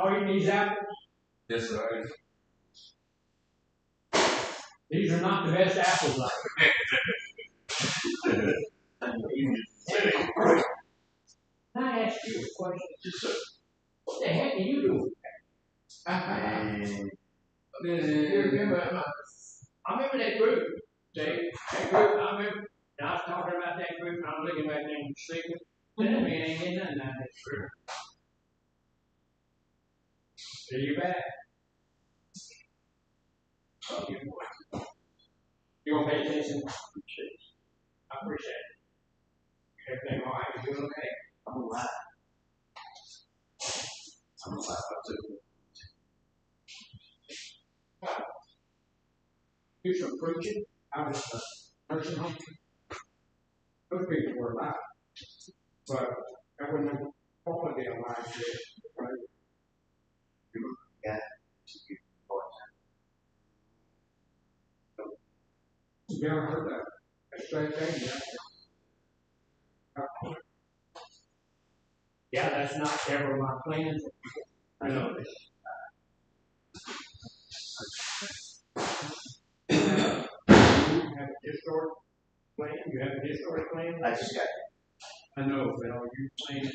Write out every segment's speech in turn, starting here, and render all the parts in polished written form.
Y'all eating these apples? Yes, sir. These are not the best apples I Can I ask you a question? Yes, sir. What the heck do you do? You remember, I remember that group, Jay. That group, I remember. And I was talking about that group, and I'm looking back there and sleeping. That man ain't getting nothing out of that group. So you back. Oh, you gonna pay attention? I appreciate it. Everything all right? You doing okay? I'm alive. I'm alive too. Do some preaching. I was a nursing home. Those people were alive. But I wouldn't have quality of life there. Right? Yeah. You ever heard that? A straight thing, yeah, that's not ever my plan. I know this. You have a historic plan? You have a historic plan? I just got it. I know, but are you planning?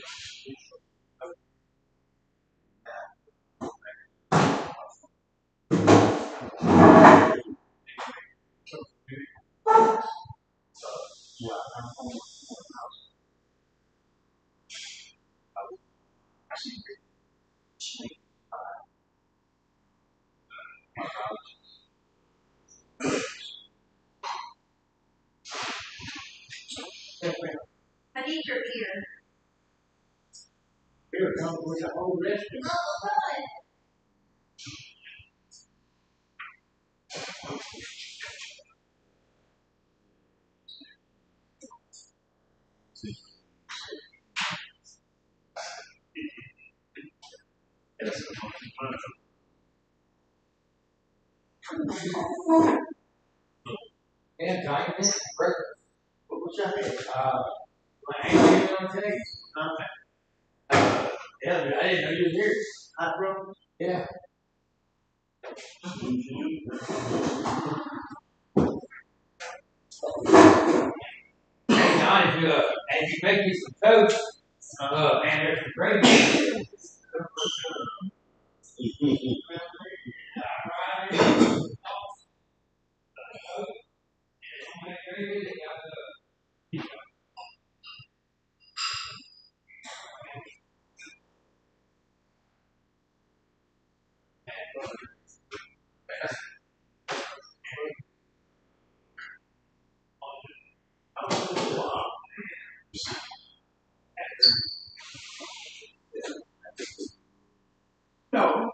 I need your ear. Here comes with the whole rest of it. Oh, And Diamond, breakfast. What was that? My ain't gonna tell you. Yeah, but I didn't know you were here. Hi, bro. Yeah. Hey, John, if you make me some toast, man, there's some great. No.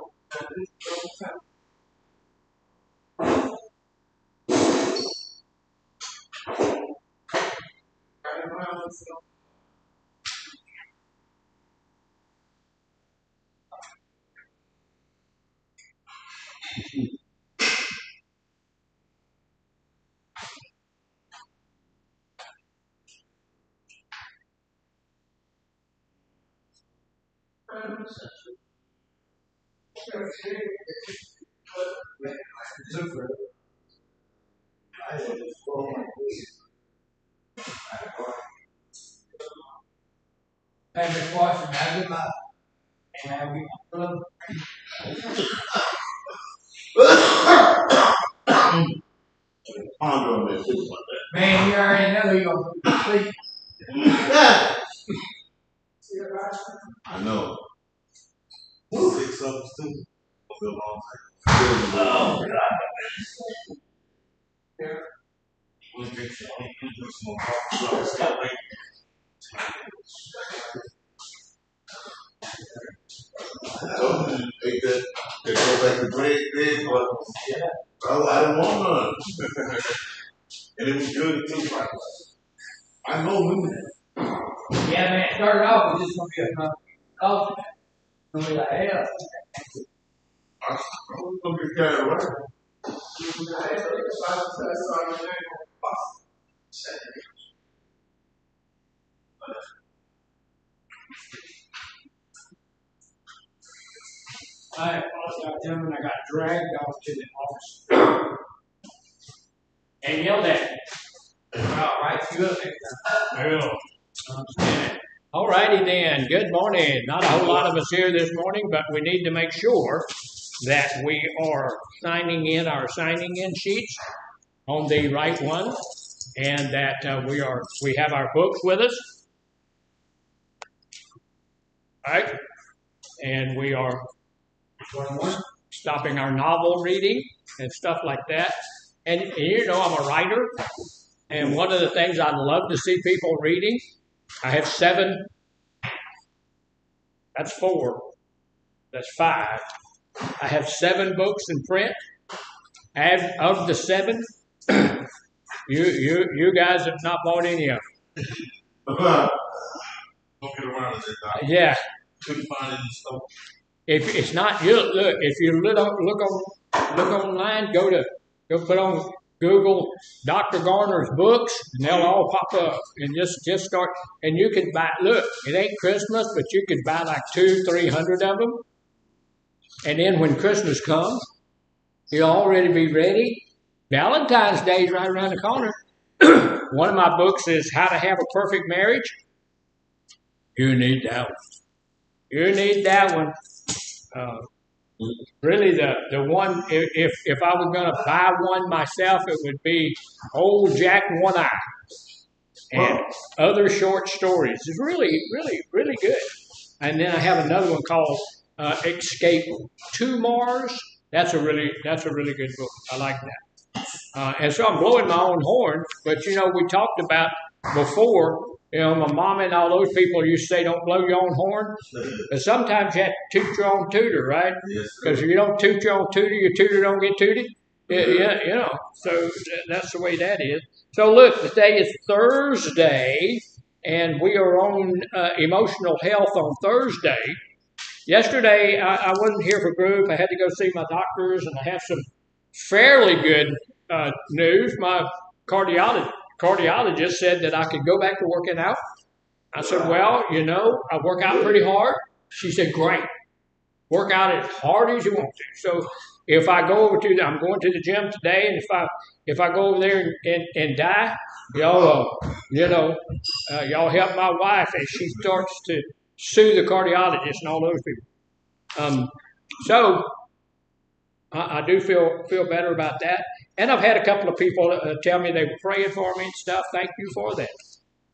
Hey, Miss Washington, have you my have you Ponder on this, like man, you already know you're gonna sleep. that. I know. 6 of us too. For a long time. Oh, God. We drink some coffee. So I told him to take that. They go back to grade, but I didn't want none. And it was good too. I know women. Yeah, man, it started off with just gonna be a coffee. Gonna be like, hell. I'm gonna be carried away. I apologize, gentlemen. I got dragged off to the office and yelled at. All right, good. All righty then. Good morning. Not a whole lot of us here this morning, but we need to make sure that we are signing in our signing in sheets on the right one, and that we have our books with us. All right, and we are stopping our novel reading and stuff like that. And you know, I'm a writer, and one of the things I love to see people reading, I have 7. That's 4. That's 5. I have 7 books in print. And of the 7, you guys have not bought any of them. Don't get around it. Yeah. Couldn't find any stuff. If it's not, you look. If you look online, go put on Google Dr. Garner's books, and they'll all pop up. And just start. And you can buy. Look, it ain't Christmas, but you could buy like 200-300 of them. And then when Christmas comes, you'll already be ready. Valentine's Day is right around the corner. One of my books is How to Have a Perfect Marriage. You need that one. You need that one. Really, the one, if I was going to buy one myself, it would be Old Jack One Eye and other short stories. It's really, really, really good. And then I have another one called Escape to Mars. That's a really good book. I like that. And so I'm blowing my own horn, but you know, we talked about before. You know, my mom and all those people used to say, don't blow your own horn. But sometimes you have to toot your own tutor, right? Because if you don't toot your own tutor, your tutor don't get tooted. Yeah, you know, so that's the way that is. So look, today is Thursday, and we are on emotional health on Thursday. Yesterday, I wasn't here for group. I had to go see my doctors, and I have some fairly good news. My cardiologist said that I could go back to working out. I said, well, you know, I work out pretty hard. She said, great. Work out as hard as you want to. So if I go over I'm going to the gym today, and if I go over there and die, y'all, y'all help my wife as she starts to sue the cardiologist and all those people. So I do feel better about that. And I've had a couple of people tell me they were praying for me and stuff. Thank you for that.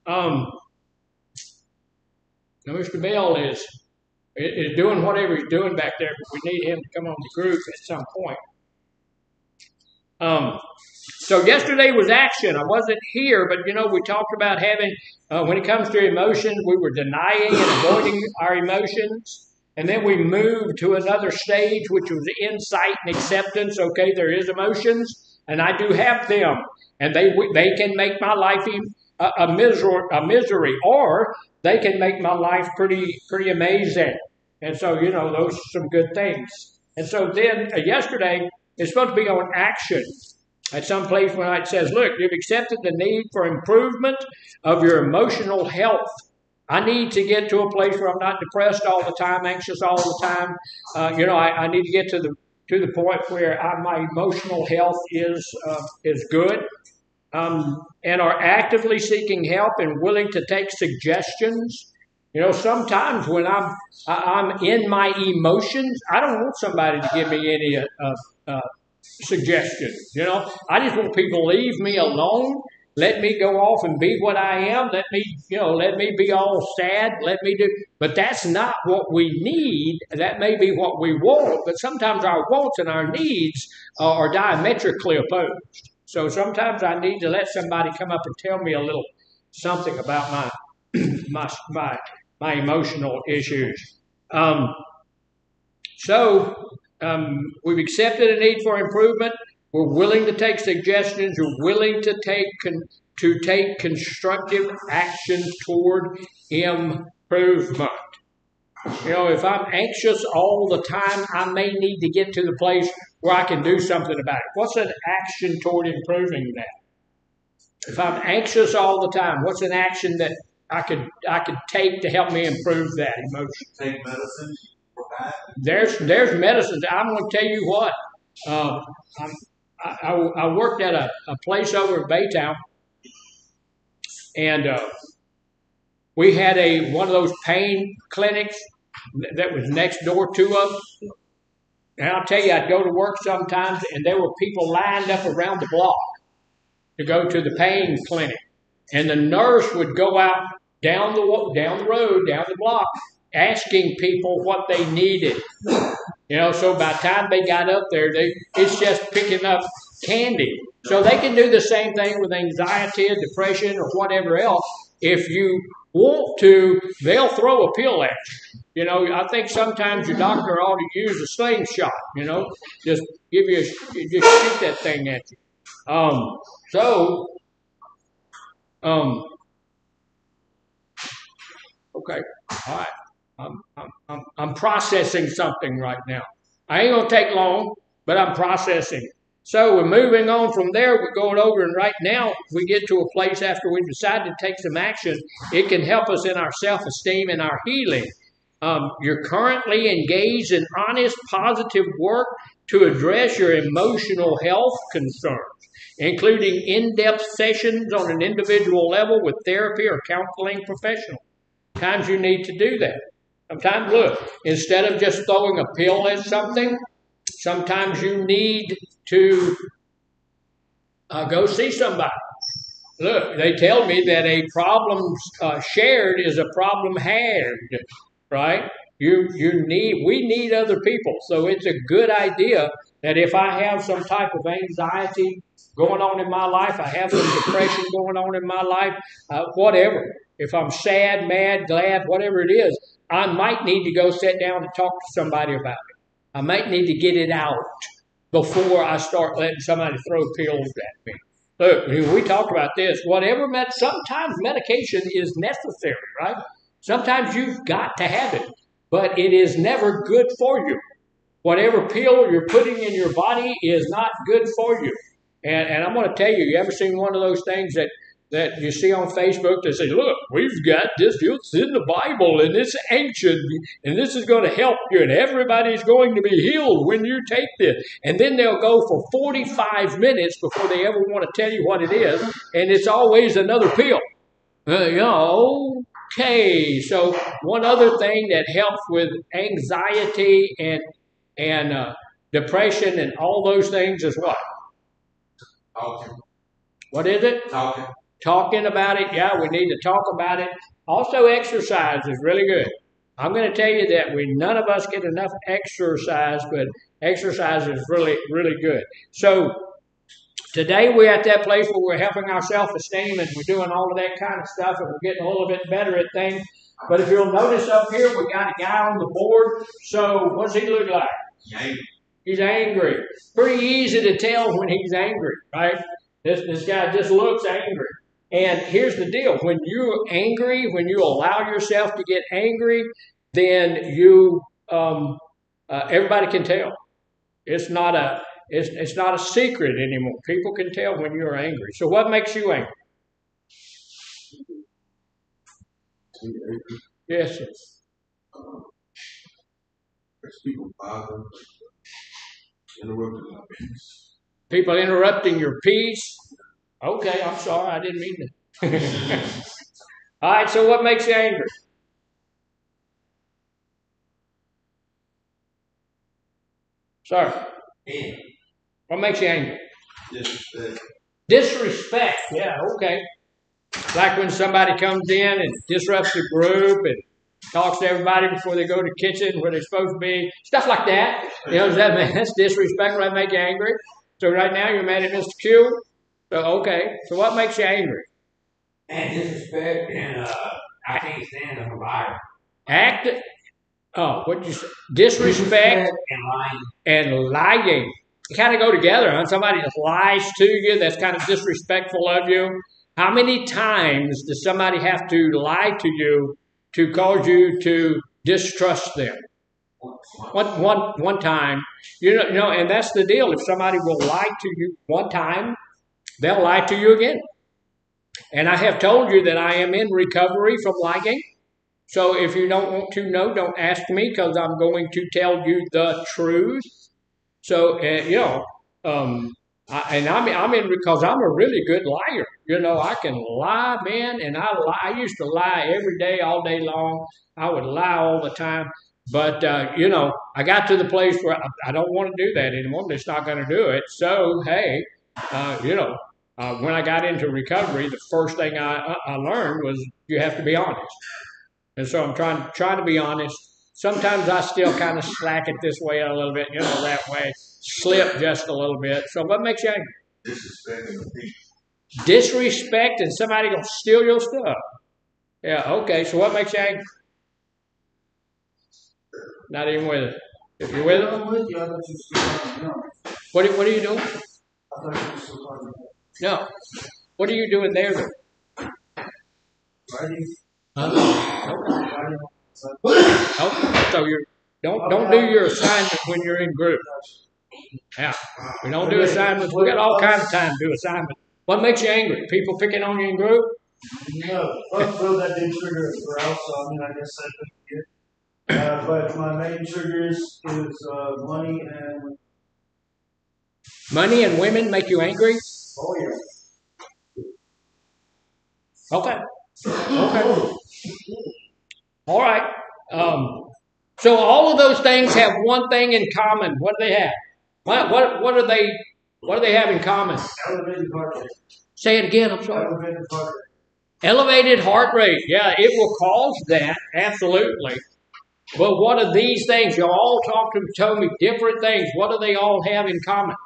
Now Mr. Bell is doing whatever he's doing back there, but we need him to come on the group at some point. So yesterday was action. I wasn't here, but you know, we talked about having, when it comes to emotions, we were denying and avoiding our emotions. And then we moved to another stage, which was insight and acceptance. Okay, there is emotions, and I do have them. And they can make my life a misery, or they can make my life pretty amazing. And so, you know, those are some good things. And so then yesterday, it's supposed to be on action. At some place where it says, look, you've accepted the need for improvement of your emotional health. I need to get to a place where I'm not depressed all the time, anxious all the time. I need to get to the point where my emotional health is good, and are actively seeking help and willing to take suggestions. You know, sometimes when I'm in my emotions, I don't want somebody to give me any suggestions. You know, I just want people to leave me alone. Let me go off and be what I am. Let me be all sad. Let me do. But that's not what we need. That may be what we want, but sometimes our wants and our needs are diametrically opposed. So sometimes I need to let somebody come up and tell me a little something about my emotional issues. We've accepted a need for improvement. We're willing to take suggestions. We're willing to take constructive actions toward improvement. You know, if I'm anxious all the time, I may need to get to the place where I can do something about it. What's an action toward improving that? If I'm anxious all the time, what's an action that I could take to help me improve that emotion? Take medicine. there's medicines. I'm going to tell you what. Uh, I worked at a place over in Baytown, and we had one of those pain clinics that was next door to us. And I'll tell you, I'd go to work sometimes, and there were people lined up around the block to go to the pain clinic. And the nurse would go out down the road, down the block, asking people what they needed. So by the time they got up there, it's just picking up candy. So they can do the same thing with anxiety or depression or whatever else. If you want to, they'll throw a pill at you. I think sometimes your doctor ought to use a slingshot. Just give you, just shoot that thing at you. Okay, all right. I'm processing something right now. I ain't gonna take long, but I'm processing. So we're moving on from there. We're going over, and right now we get to a place after we decide to take some action. It can help us in our self-esteem and our healing. You're currently engaged in honest, positive work to address your emotional health concerns, including in-depth sessions on an individual level with therapy or counseling professional. Sometimes you need to do that. Sometimes, look, instead of just throwing a pill at something, sometimes you need to go see somebody. Look, they tell me that a problem shared is a problem had, right? We need other people. So it's a good idea that if I have some type of anxiety going on in my life, I have some depression going on in my life, whatever. If I'm sad, mad, glad, whatever it is, I might need to go sit down and talk to somebody about it. I might need to get it out before I start letting somebody throw pills at me. Look, we talked about this. Sometimes medication is necessary, right? Sometimes you've got to have it, but it is never good for you. Whatever pill you're putting in your body is not good for you. And I'm going to tell you, you ever seen one of those things that you see on Facebook that say, look, we've got this, it's in the Bible, and it's ancient, and this is going to help you, and everybody's going to be healed when you take this. And then they'll go for 45 minutes before they ever want to tell you what it is, and it's always another pill. Okay, so one other thing that helps with anxiety and depression and all those things is what? Talking. What is it? Talking about it. Yeah, we need to talk about it. Also, exercise is really good. I'm going to tell you that none of us get enough exercise, but exercise is really, really good. So today we're at that place where we're helping our self-esteem and we're doing all of that kind of stuff and we're getting a little bit better at things. But if you'll notice up here, we got a guy on the board. So what's he look like? He's angry. Pretty easy to tell when he's angry, right? This guy just looks angry. And here's the deal. When you're angry, when you allow yourself to get angry, then everybody can tell. It's not a secret anymore. People can tell when you're angry. So what makes you angry? Yes. People bother, interrupting my peace. People interrupting your peace? Okay, I'm sorry. I didn't mean to. All right, so what makes you angry? Sorry. What makes you angry? Disrespect. Yeah, okay. Like when somebody comes in and disrupts the group and talks to everybody before they go to the kitchen where they're supposed to be. Stuff like that. That's disrespect. That make you angry. So right now you're mad at Mr. Q. So, okay. So what makes you angry? And disrespect and I can't stand a liar. What'd you say? Disrespect and lying. They kind of go together, huh? Somebody just lies to you that's kind of disrespectful of you. How many times does somebody have to lie to you to cause you to distrust them? One time. And that's the deal. If somebody will lie to you one time, they'll lie to you again. And I have told you that I am in recovery from lying. So if you don't want to know, don't ask me because I'm going to tell you the truth. So, I'm in because I'm a really good liar. I can lie, man, and I used to lie every day, all day long. I would lie all the time. But, I got to the place where I don't want to do that anymore. I'm just not going to do it. So, hey, when I got into recovery, the first thing I learned was you have to be honest. And so I'm trying to be honest. Sometimes I still kind of slack it this way a little bit, that way, slip just a little bit. So what makes you angry? Disrespecting the people. Disrespect and somebody gonna steal your stuff. Yeah, okay. So what makes you angry? Not even with it. If you're with it, I'm with you. I thought you were still talking. No. what are you doing? I thought you were still talking. No. What are you doing there? Writing. Huh? Okay. So you don't do your assignment when you're in group. Yeah. We don't do assignments. We got all kinds of time to do assignments. What makes you angry? People picking on you in group? No. Well, that did trigger a growl, so I guess I couldn't get. But my main triggers is Money and women make you angry? Oh yeah. Okay. All right. So all of those things have one thing in common. What do they have? What do they have in common? Elevated heart rate. Say it again. I'm sorry. Elevated heart rate. Elevated heart rate. Yeah, it will cause that. Absolutely. But what are these things? You all told me different things. What do they all have in common?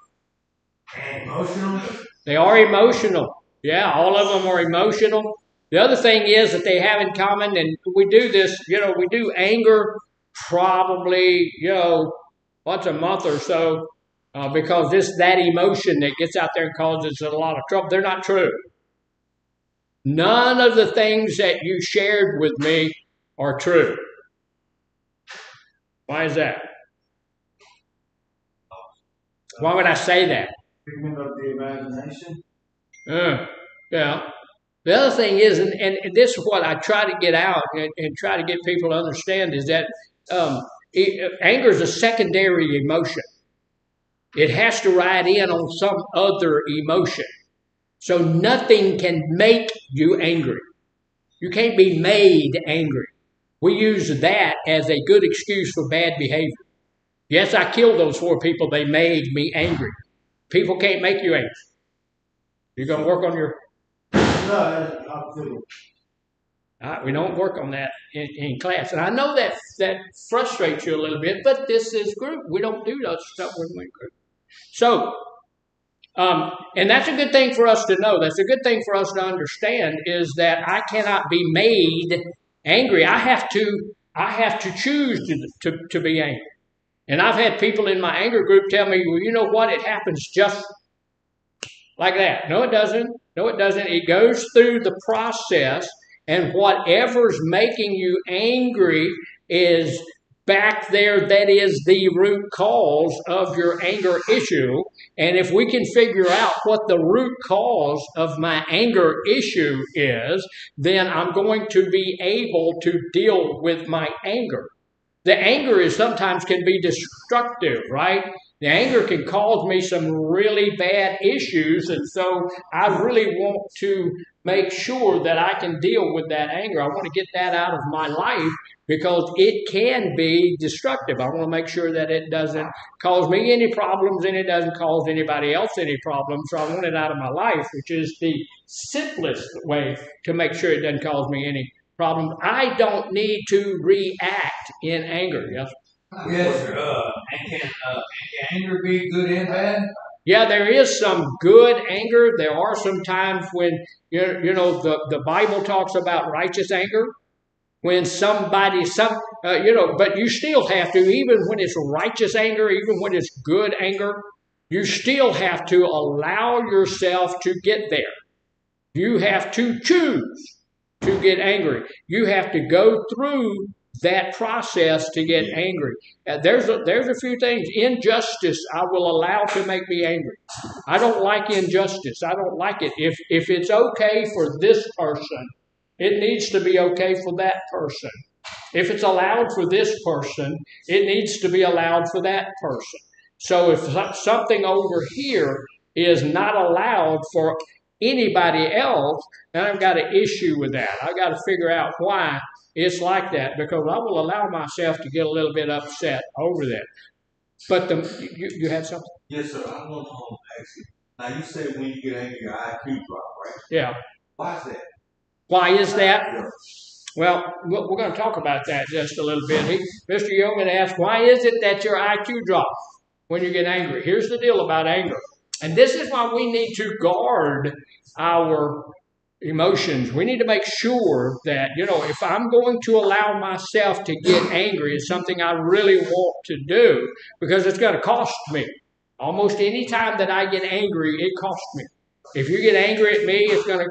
Emotional. They are emotional. Yeah, all of them are emotional. The other thing is that they have in common, and we do this, we do anger probably, once a month or so, because that emotion that gets out there and causes a lot of trouble. They're not true. None of the things that you shared with me are true. Why is that? Why would I say that? Figment of the imagination. Yeah. The other thing is, and this is what I try to get out and try to get people to understand, is that anger is a secondary emotion. It has to ride in on some other emotion. So nothing can make you angry. You can't be made angry. We use that as a good excuse for bad behavior. Yes, I killed those 4 people. They made me angry. People can't make you angry. You're going to work on your... No, I'm good. We don't work on that in class. And I know that frustrates you a little bit, but this is group. We don't do that stuff when we're in group. So, and that's a good thing for us to know. That's a good thing for us to understand, is that I cannot be made angry. I have to choose to be angry. And I've had people in my anger group tell me, well, you know what? It happens just like that. No, it doesn't. No, it doesn't. It goes through the process, and whatever's making you angry is back there. That is the root cause of your anger issue. And if we can figure out what the root cause of my anger issue is, then I'm going to be able to deal with my anger. The anger sometimes can be destructive, right? The anger can cause me some really bad issues, and so I really want to make sure that I can deal with that anger. I want to get that out of my life because it can be destructive. I want to make sure that it doesn't cause me any problems and it doesn't cause anybody else any problems. So I want it out of my life, which is the simplest way to make sure it doesn't cause me any problems. I don't need to react in anger. Yes. Yes, sir. And can anger be good and bad? Yeah, there is some good anger. There are some times when the Bible talks about righteous anger. When but you still have to, even when it's righteous anger, even when it's good anger, you still have to allow yourself to get there. You have to choose to get angry. You have to go through that process to get angry. There's a few things. Injustice I will allow to make me angry. I don't like injustice. I don't like it. If it's okay for this person, it needs to be okay for that person. If it's allowed for this person, it needs to be allowed for that person. So if something over here is not allowed for anybody else, then I've got an issue with that. I've got to figure out why it's like that, because I will allow myself to get a little bit upset over that. But you had something? Yes, sir. I want to ask you. Now, you said when you get angry, your IQ drop, right? Yeah. Why is that? Why is that? Yeah. Well, we're going to talk about that just a little bit. Mr. Yeoman asked, why is it that your IQ drops when you get angry? Here's the deal about anger. And this is why we need to guard our emotions. We need to make sure that, if I'm going to allow myself to get angry, it's something I really want to do, because it's going to cost me. Almost any time that I get angry, it costs me. If you get angry at me, it's going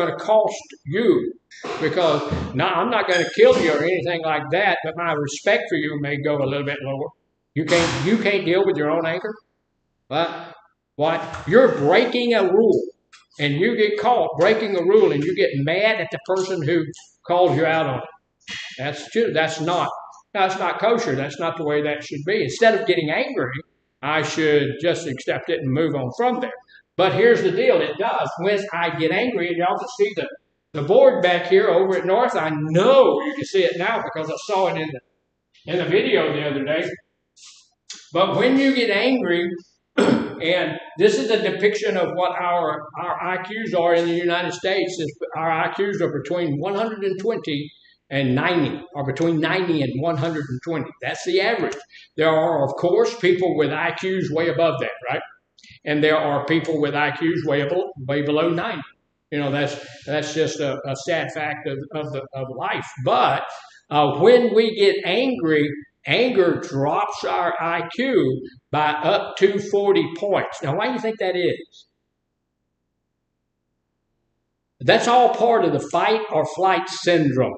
to cost you, because now I'm not going to kill you or anything like that, but my respect for you may go a little bit lower. You can't deal with your own anger. What? You're breaking a rule, and you get caught breaking a rule, and you get mad at the person who calls you out on it. That's not kosher. That's not the way that should be. Instead of getting angry, I should just accept it and move on from there. But here's the deal. It does. When I get angry, and y'all can see the board back here over at North, I know you can see it now because I saw it in the video the other day. But when you get angry, and this is a depiction of what our IQs are in the United States. Our IQs are between 120 and 90, or between 90 and 120. That's the average. There are, of course, people with IQs way above that, right? And there are people with IQs way below 90. That's just a sad fact of life. But when we get angry, anger drops our IQ by up to 40 points. Now, why do you think that is? That's all part of the fight or flight syndrome.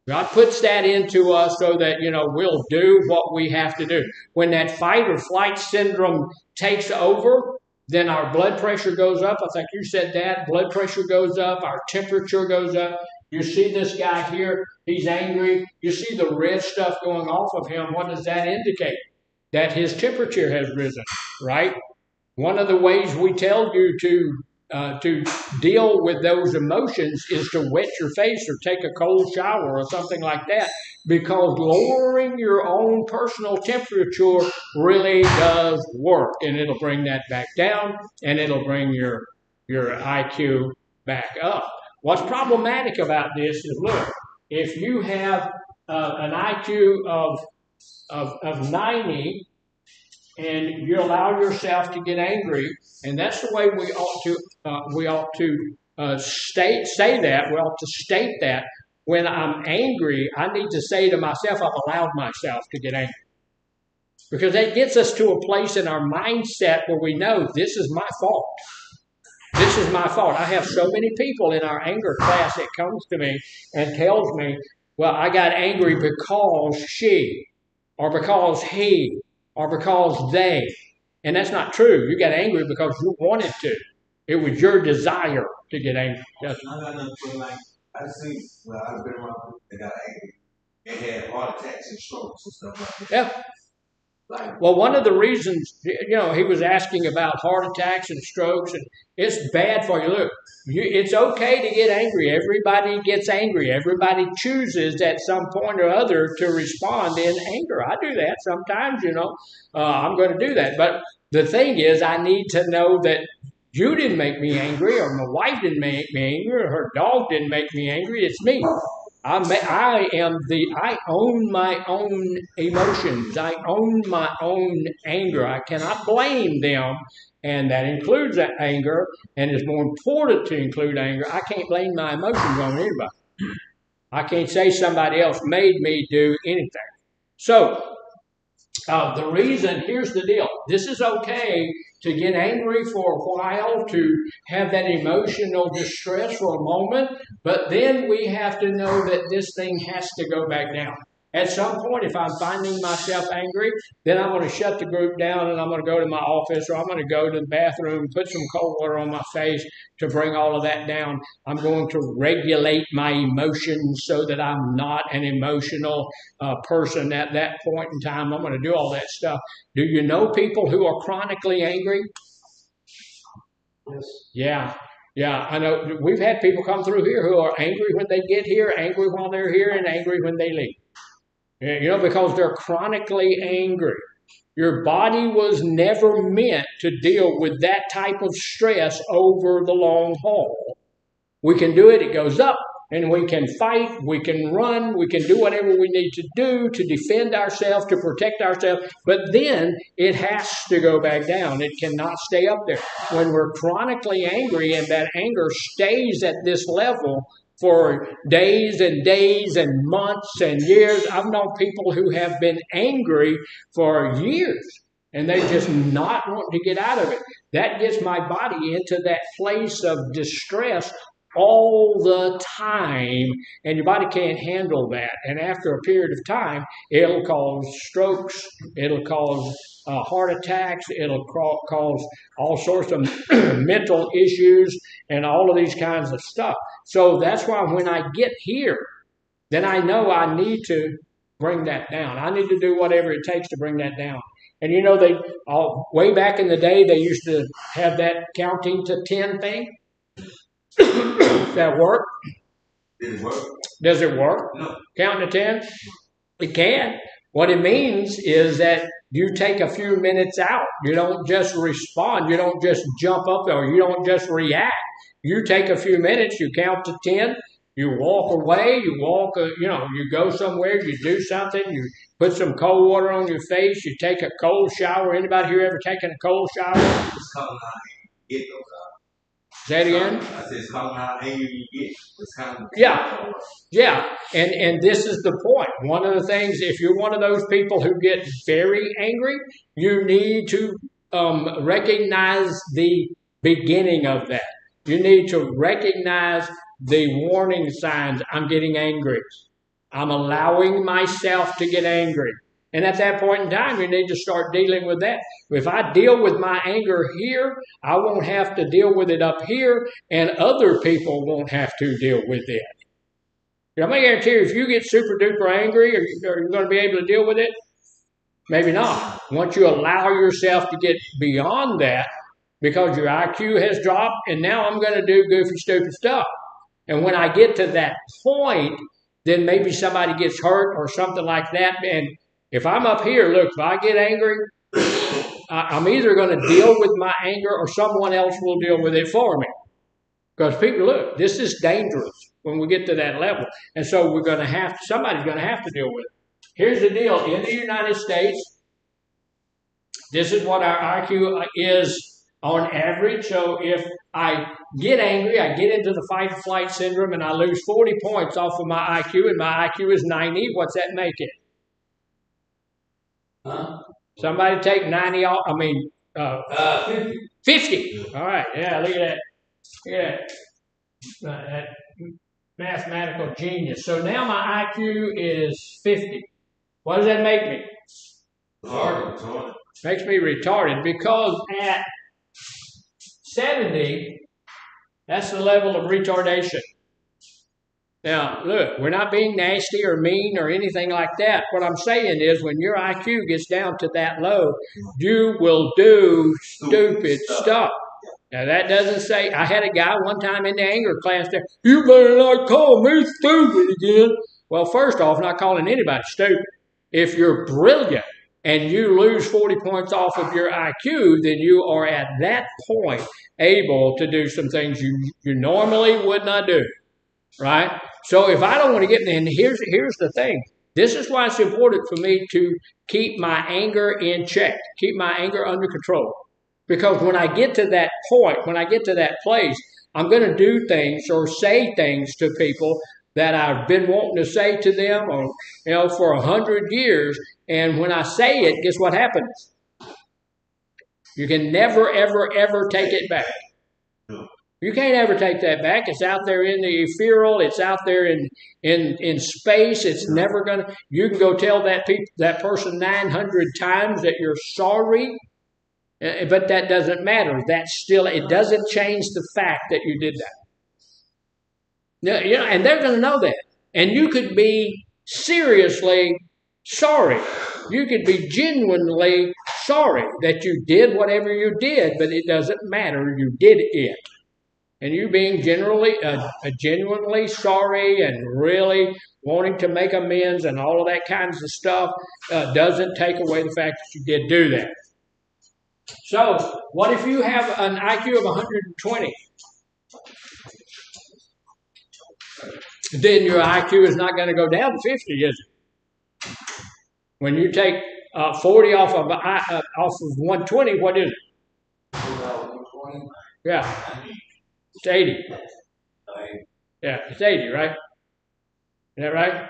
God puts that into us so that, we'll do what we have to do. When that fight or flight syndrome takes over, then our blood pressure goes up. I think you said that. Blood pressure goes up. Our temperature goes up. You see this guy here, he's angry. You see the red stuff going off of him. What does that indicate? That his temperature has risen, right? One of the ways we tell you to deal with those emotions is to wet your face or take a cold shower or something like that, because lowering your own personal temperature really does work, and it'll bring that back down, and it'll bring your IQ back up. What's problematic about this is, look, if you have an IQ of 90 and you allow yourself to get angry, and that's the way we ought to say that. We ought to state that when I'm angry, I need to say to myself, I've allowed myself to get angry. Because that gets us to a place in our mindset where we know this is my fault. This is my fault. I have so many people in our anger class that comes to me and tells me, well, I got angry because she, or because he, or because they. And that's not true. You got angry because you wanted to. It was your desire to get angry. Yes. I got nothing for like, I see, well, I've been around people that got angry and had heart attacks and strokes and stuff like that. Yeah. Well, one of the reasons, he was asking about heart attacks and strokes, and it's bad for you. Look, it's okay to get angry. Everybody gets angry. Everybody chooses at some point or other to respond in anger. I do that sometimes, I'm going to do that. But the thing is, I need to know that you didn't make me angry, or my wife didn't make me angry, or her dog didn't make me angry. It's me. I own my own emotions. I own my own anger. I cannot blame them, and that includes that anger, and it's more important to include anger. I can't blame my emotions on anybody. I can't say somebody else made me do anything. So, the reason, here's the deal. This is okay to get angry for a while, to have that emotional distress for a moment, but then we have to know that this thing has to go back down. At some point, if I'm finding myself angry, then I'm going to shut the group down and I'm going to go to my office or I'm going to go to the bathroom, put some cold water on my face to bring all of that down. I'm going to regulate my emotions so that I'm not an emotional person at that point in time. I'm going to do all that stuff. Do you know people who are chronically angry? Yes. Yeah. Yeah, I know. We've had people come through here who are angry when they get here, angry while they're here, and angry when they leave. You know, because they're chronically angry. Your body was never meant to deal with that type of stress over the long haul. We can do it, it goes up, and we can fight, we can run, we can do whatever we need to do to defend ourselves, to protect ourselves, but then it has to go back down. It cannot stay up there. When we're chronically angry and that anger stays at this level for days and months and years, I've known people who have been angry for years and they just not want to get out of it. That gets my body into that place of distress all the time, and your body can't handle that. And after a period of time, it'll cause strokes, it'll cause heart attacks, it'll cause all sorts of mental issues and all of these kinds of stuff. So that's why when I get here, then I know I need to bring that down. I need to do whatever it takes to bring that down. And you know, way back in the day, they used to have that counting to 10 thing. Does that work? Did it work? Does it work? No. Counting to 10? It can. What it means is that you take a few minutes out. You don't just respond. You don't just jump up there. You don't just react. You take a few minutes. You count to 10. You walk away. You walk, you go somewhere. You do something. You put some cold water on your face. You take a cold shower. Anybody here ever taken a cold shower? It's calling how you get those out. Say it again? I said it's calling how angry you get. It's kind of Yeah. And this is the point. One of the things, if you're one of those people who get very angry, you need to recognize the beginning of that. You need to recognize the warning signs. I'm getting angry. I'm allowing myself to get angry. And at that point in time, you need to start dealing with that. If I deal with my anger here, I won't have to deal with it up here, and other people won't have to deal with it. I'm going to guarantee you, if you get super duper angry, are you going to be able to deal with it? Maybe not. Once you allow yourself to get beyond that, because your IQ has dropped, and now I'm going to do goofy, stupid stuff. And when I get to that point, then maybe somebody gets hurt or something like that, and if I'm up here, look, if I get angry, I'm either going to deal with my anger or someone else will deal with it for me. Because people, look, this is dangerous when we get to that level. And so somebody's going to have to deal with it. Here's the deal. In the United States, this is what our IQ is on average. So if I get angry, I get into the fight or flight syndrome, and I lose 40 points off of my IQ, and my IQ is 90, what's that make it? Huh? Somebody take 90 off, 50. 50. All right, yeah, look at that. Look at that. That mathematical genius. So now my IQ is 50. What does that make me? retarded. Makes me retarded because at 70, that's the level of retardation. Now, look, we're not being nasty or mean or anything like that. What I'm saying is when your IQ gets down to that low, you will do stupid stuff. Now, that doesn't say, I had a guy one time in the anger class there, you better not call me stupid again. Well, first off, not calling anybody stupid. If you're brilliant and you lose 40 points off of your IQ, then you are at that point able to do some things you normally would not do. Right? So if I don't want to get in, here's the thing. This is why it's important for me to keep my anger in check, keep my anger under control. Because when I get to that point, when I get to that place, I'm going to do things or say things to people that I've been wanting to say to them or, for 100 years. And when I say it, guess what happens? You can never, ever, ever take it back. You can't ever take that back. It's out there in the ethereal. It's out there in space. It's never gonna. You can go tell that person 900 times that you're sorry, but that doesn't matter. It doesn't change the fact that you did that. And they're gonna know that. And you could be seriously sorry. You could be genuinely sorry that you did whatever you did, but it doesn't matter. You did it. And you being genuinely sorry and really wanting to make amends and all of that kinds of stuff doesn't take away the fact that you did do that. So, what if you have an IQ of 120? Then your IQ is not going to go down to 50, is it? When you take 40 off of 120, what is it? Yeah. It's 80. Yeah, it's 80, right? Is that right?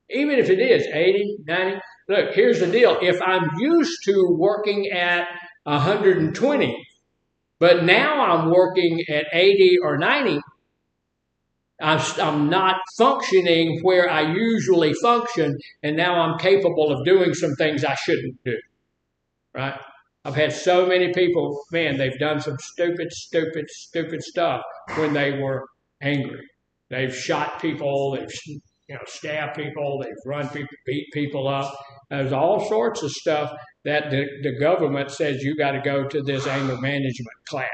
Even if it is 80, 90, look, here's the deal. If I'm used to working at 120, but now I'm working at 80 or 90, I'm not functioning where I usually function, and now I'm capable of doing some things I shouldn't do, right? I've had so many people, man, they've done some stupid stuff when they were angry. They've shot people, they've stabbed people, they've run people, beat people up. There's all sorts of stuff that the government says you got to go to this anger management class.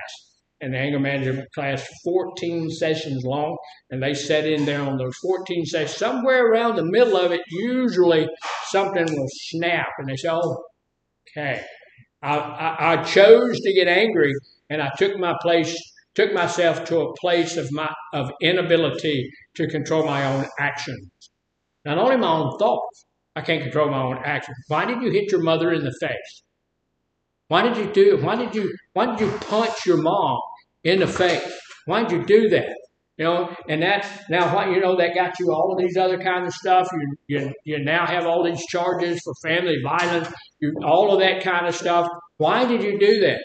And the anger management class, 14 sessions long, and they set in there on those 14 sessions. Somewhere around the middle of it, usually something will snap, and they say, oh, okay. I chose to get angry, and I took myself to a place of inability to control my own actions. Not only my own thoughts, I can't control my own actions. Why did you hit your mother in the face? Why did you do it? Why did you punch your mom in the face? Why did you do that? And that's now what that got you all of these other kinds of stuff. You now have all these charges for family violence, all of that kind of stuff. Why did you do that?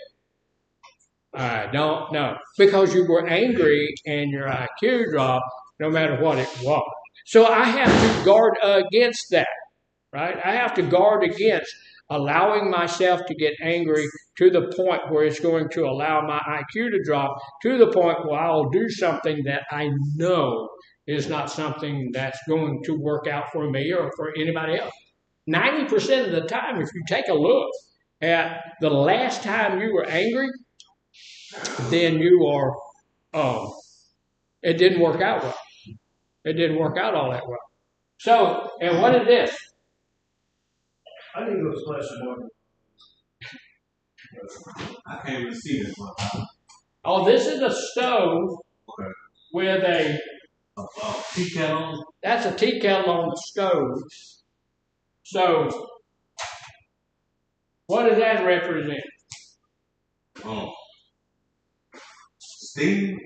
I don't know. Because you were angry and your IQ dropped, no matter what it was. So I have to guard against that, right? I have to guard against allowing myself to get angry to the point where it's going to allow my IQ to drop to the point where I'll do something that I know is not something that's going to work out for me or for anybody else. 90% of the time, if you take a look at the last time you were angry, then you are, it didn't work out well. It didn't work out all that well. So, and what is this? I need to go splash some water. I can't even see this one. Oh, this is a stove with a tea kettle. That's a tea kettle on the stove. So, what does that represent? Oh. Steam?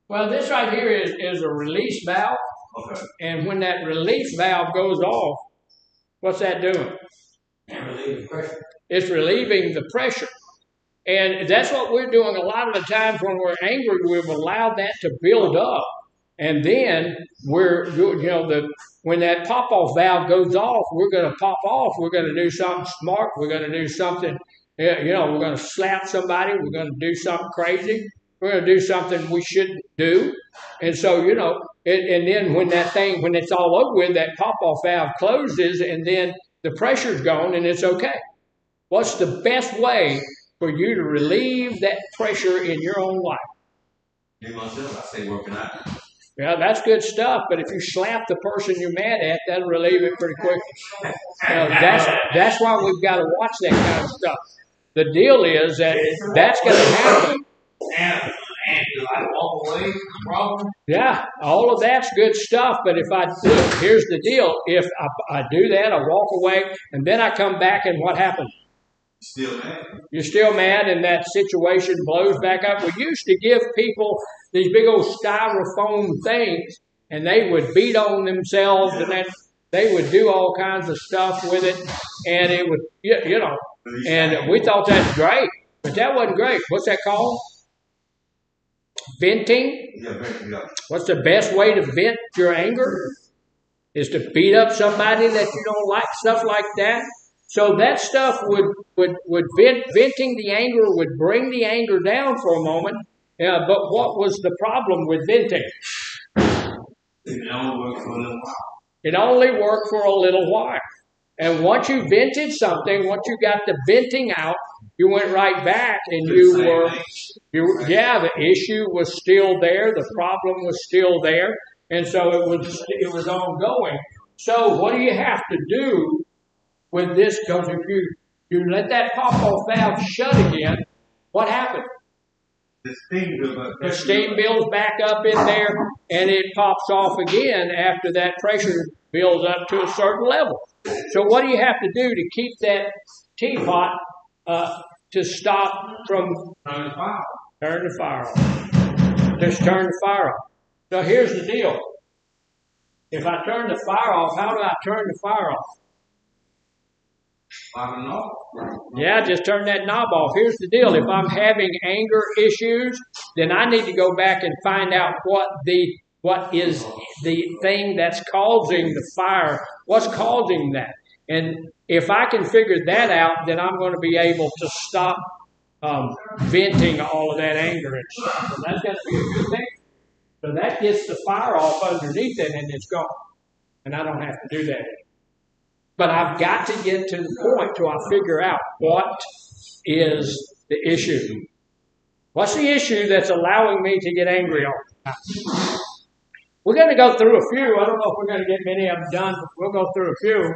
Well, this right here is a release valve. Okay. And when that release valve goes off, what's that doing? It's relieving the pressure. And that's what we're doing a lot of the times when we're angry. We've allowed that to build up. And then when that pop-off valve goes off, we're going to pop off. We're going to do something smart. We're going to do something, we're going to slap somebody. We're going to do something crazy. We're going to do something we shouldn't do. And so, and then when it's all over with, that pop-off valve closes, and then the pressure's gone, and it's okay. What's the best way for you to relieve that pressure in your own life? Me myself, I say working out. Yeah, that's good stuff. But if you slap the person you're mad at, that'll relieve it pretty quickly. That's why we've got to watch that kind of stuff. The deal is that that's going to happen. And do I walk away from the problem? Yeah, all of that's good stuff. But here's the deal. If I do that, I walk away, and then I come back, and what happens? Still mad. You're still mad, and that situation blows back up. We used to give people these big old styrofoam things, and they would beat on themselves, and then they would do all kinds of stuff with it, and it would, and we thought that's great, but that wasn't great. What's that called? venting. Yeah. What's the best way to vent your anger? Is to beat up somebody that you don't like, stuff like that. So that stuff would venting the anger would bring the anger down for a moment. But what was the problem with venting? It only worked for a little while. It only worked for a little while. And once you vented something, once you got the venting out, you went right back and the issue was still there, the problem was still there, and so it was ongoing. So what do you have to do with this? Because if you let that pop-off valve shut again, what happened? The steam builds back up in there, and it pops off again after that pressure builds up to a certain level. So what do you have to do to keep that teapot to stop from turn the fire off? Just turn the fire off. So here's the deal. If I turn the fire off, how do I turn the fire off? Yeah, just turn that knob off. Here's the deal. If I'm having anger issues, then I need to go back and find out what is the thing that's causing the fire. What's causing that? And if I can figure that out, then I'm going to be able to stop venting all of that anger and stuff. So that's going to be a good thing. So that gets the fire off underneath it, and it's gone. And I don't have to do that. But I've got to get to the point till I figure out what is the issue. What's the issue that's allowing me to get angry all the time? We're going to go through a few. I don't know if we're going to get many of them done, but we'll go through a few.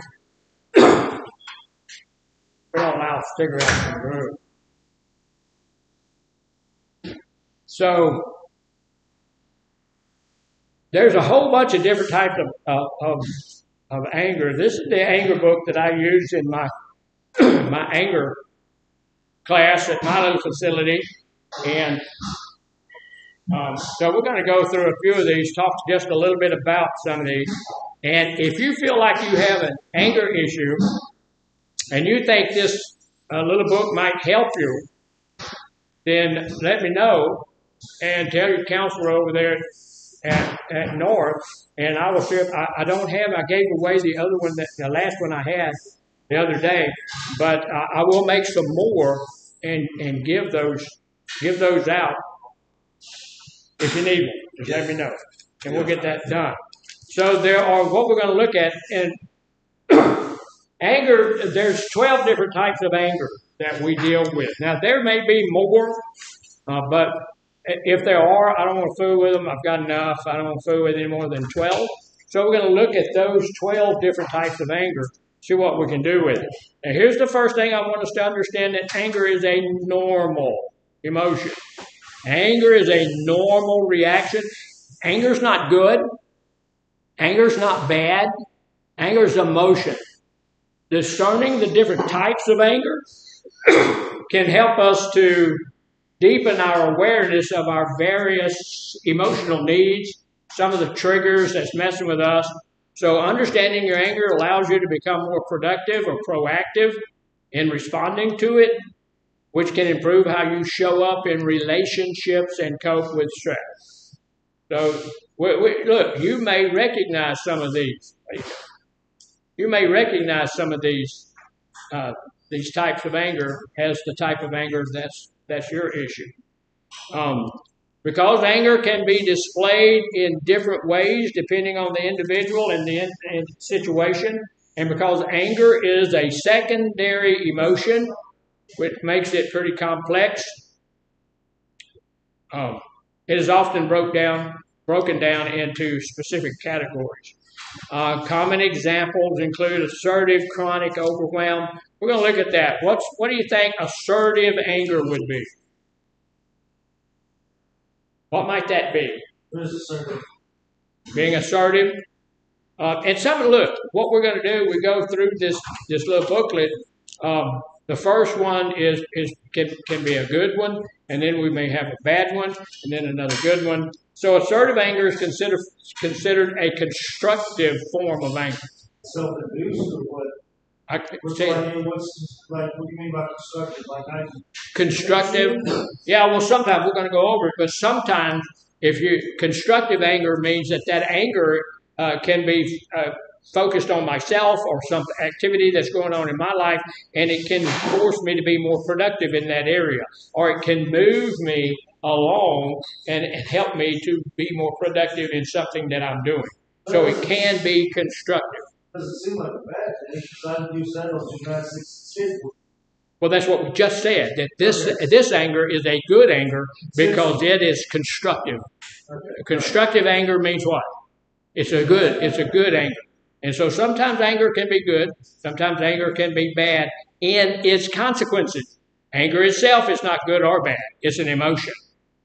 We don't allow cigarettes in the room. So there's a whole bunch of different types of anger. This is the anger book that I use in my my anger class at my little facility, and so we're going to go through a few of these, talk just a little bit about some of these. And if you feel like you have an anger issue and you think this little book might help you, then let me know and tell your counselor over there at North, and I will see if I don't have. I gave away the other one, the last one I had the other day, but I will make some more and give those out if you need them. Just let me know, and we'll get that done. So there are what we're going to look at in anger. There's 12 different types of anger that we deal with. Now there may be more, but if there are, I don't want to fool with them. I've got enough. I don't want to fool with any more than 12. So we're going to look at those 12 different types of anger, see what we can do with it. Now here's the first thing I want us to understand, that anger is a normal emotion. Anger is a normal reaction. Anger's not good. Anger's not bad. Anger's emotion. Discerning the different types of anger can help us to deepen our awareness of our various emotional needs, some of the triggers that's messing with us. So understanding your anger allows you to become more productive or proactive in responding to it, which can improve how you show up in relationships and cope with stress. So look, you may recognize some of these. You may recognize some of these types of anger as the type of anger that's your issue. Because anger can be displayed in different ways depending on the individual and the situation, and because anger is a secondary emotion, which makes it pretty complex, it is often broken down into specific categories. Common examples include assertive, chronic, overwhelm. We're going to look at that. What do you think assertive anger would be? What might that be? What is assertive? Being assertive. And look, what we're going to do, we go through this little booklet. The first one can be a good one, and then we may have a bad one, and then another good one. So assertive anger is considered a constructive form of anger. Self-induced or what? I What's say like, what do you mean by constructive? Like I constructive. Yeah, well, sometimes we're going to go over it, but sometimes if you constructive anger means that anger can be focused on myself or some activity that's going on in my life, and it can force me to be more productive in that area, or it can move me along and help me to be more productive in something that I'm doing. So it can be constructive. doesn't seem like a bad thing because I use that on gymnastics skateboard. Well, that's what we just said, that this anger is a good anger because it is constructive. Okay. Constructive anger means what? It's a good anger. And so sometimes anger can be good, sometimes anger can be bad in its consequences. Anger itself is not good or bad. It's an emotion,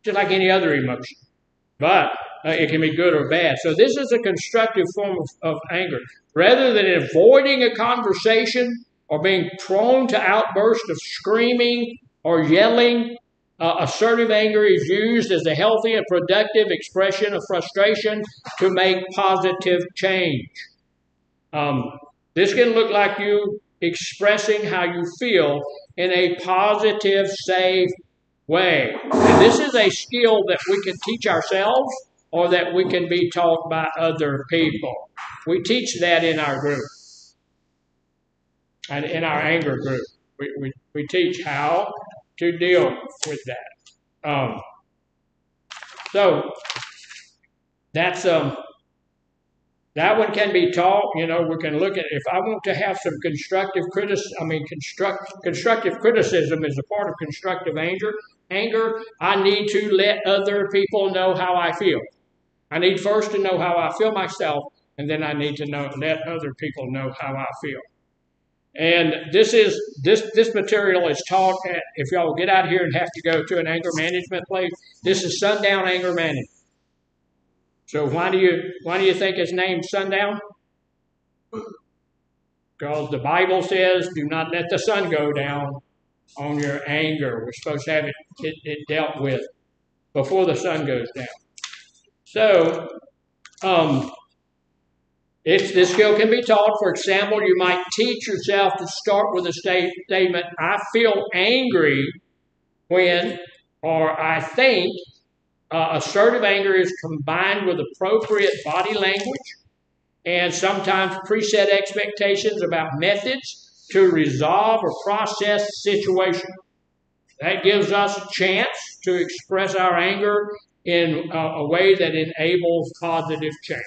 just like any other emotion. But it can be good or bad. So this is a constructive form of anger. Rather than avoiding a conversation or being prone to outbursts of screaming or yelling, assertive anger is used as a healthy and productive expression of frustration to make positive change. This can look like you expressing how you feel in a positive, safe way. And this is a skill that we can teach ourselves or that we can be taught by other people. We teach that in our group. And in our anger group, we teach how to deal with that. So that's that one can be taught. You know, we can look at if I want to have some constructive constructive criticism is a part of constructive anger. I need to let other people know how I feel. I need first to know how I feel myself, and then I need to let other people know how I feel. And this material is taught at, if y'all get out here and have to go to an anger management place, this is Sundown Anger Management. So why do you think it's named Sundown? Because the Bible says, do not let the sun go down on your anger. We're supposed to have it dealt with before the sun goes down. So, this skill can be taught. For example, you might teach yourself to start with a statement, I feel angry when, or I think. Assertive anger is combined with appropriate body language and sometimes preset expectations about methods to resolve or process the situation. That gives us a chance to express our anger in a way that enables positive change.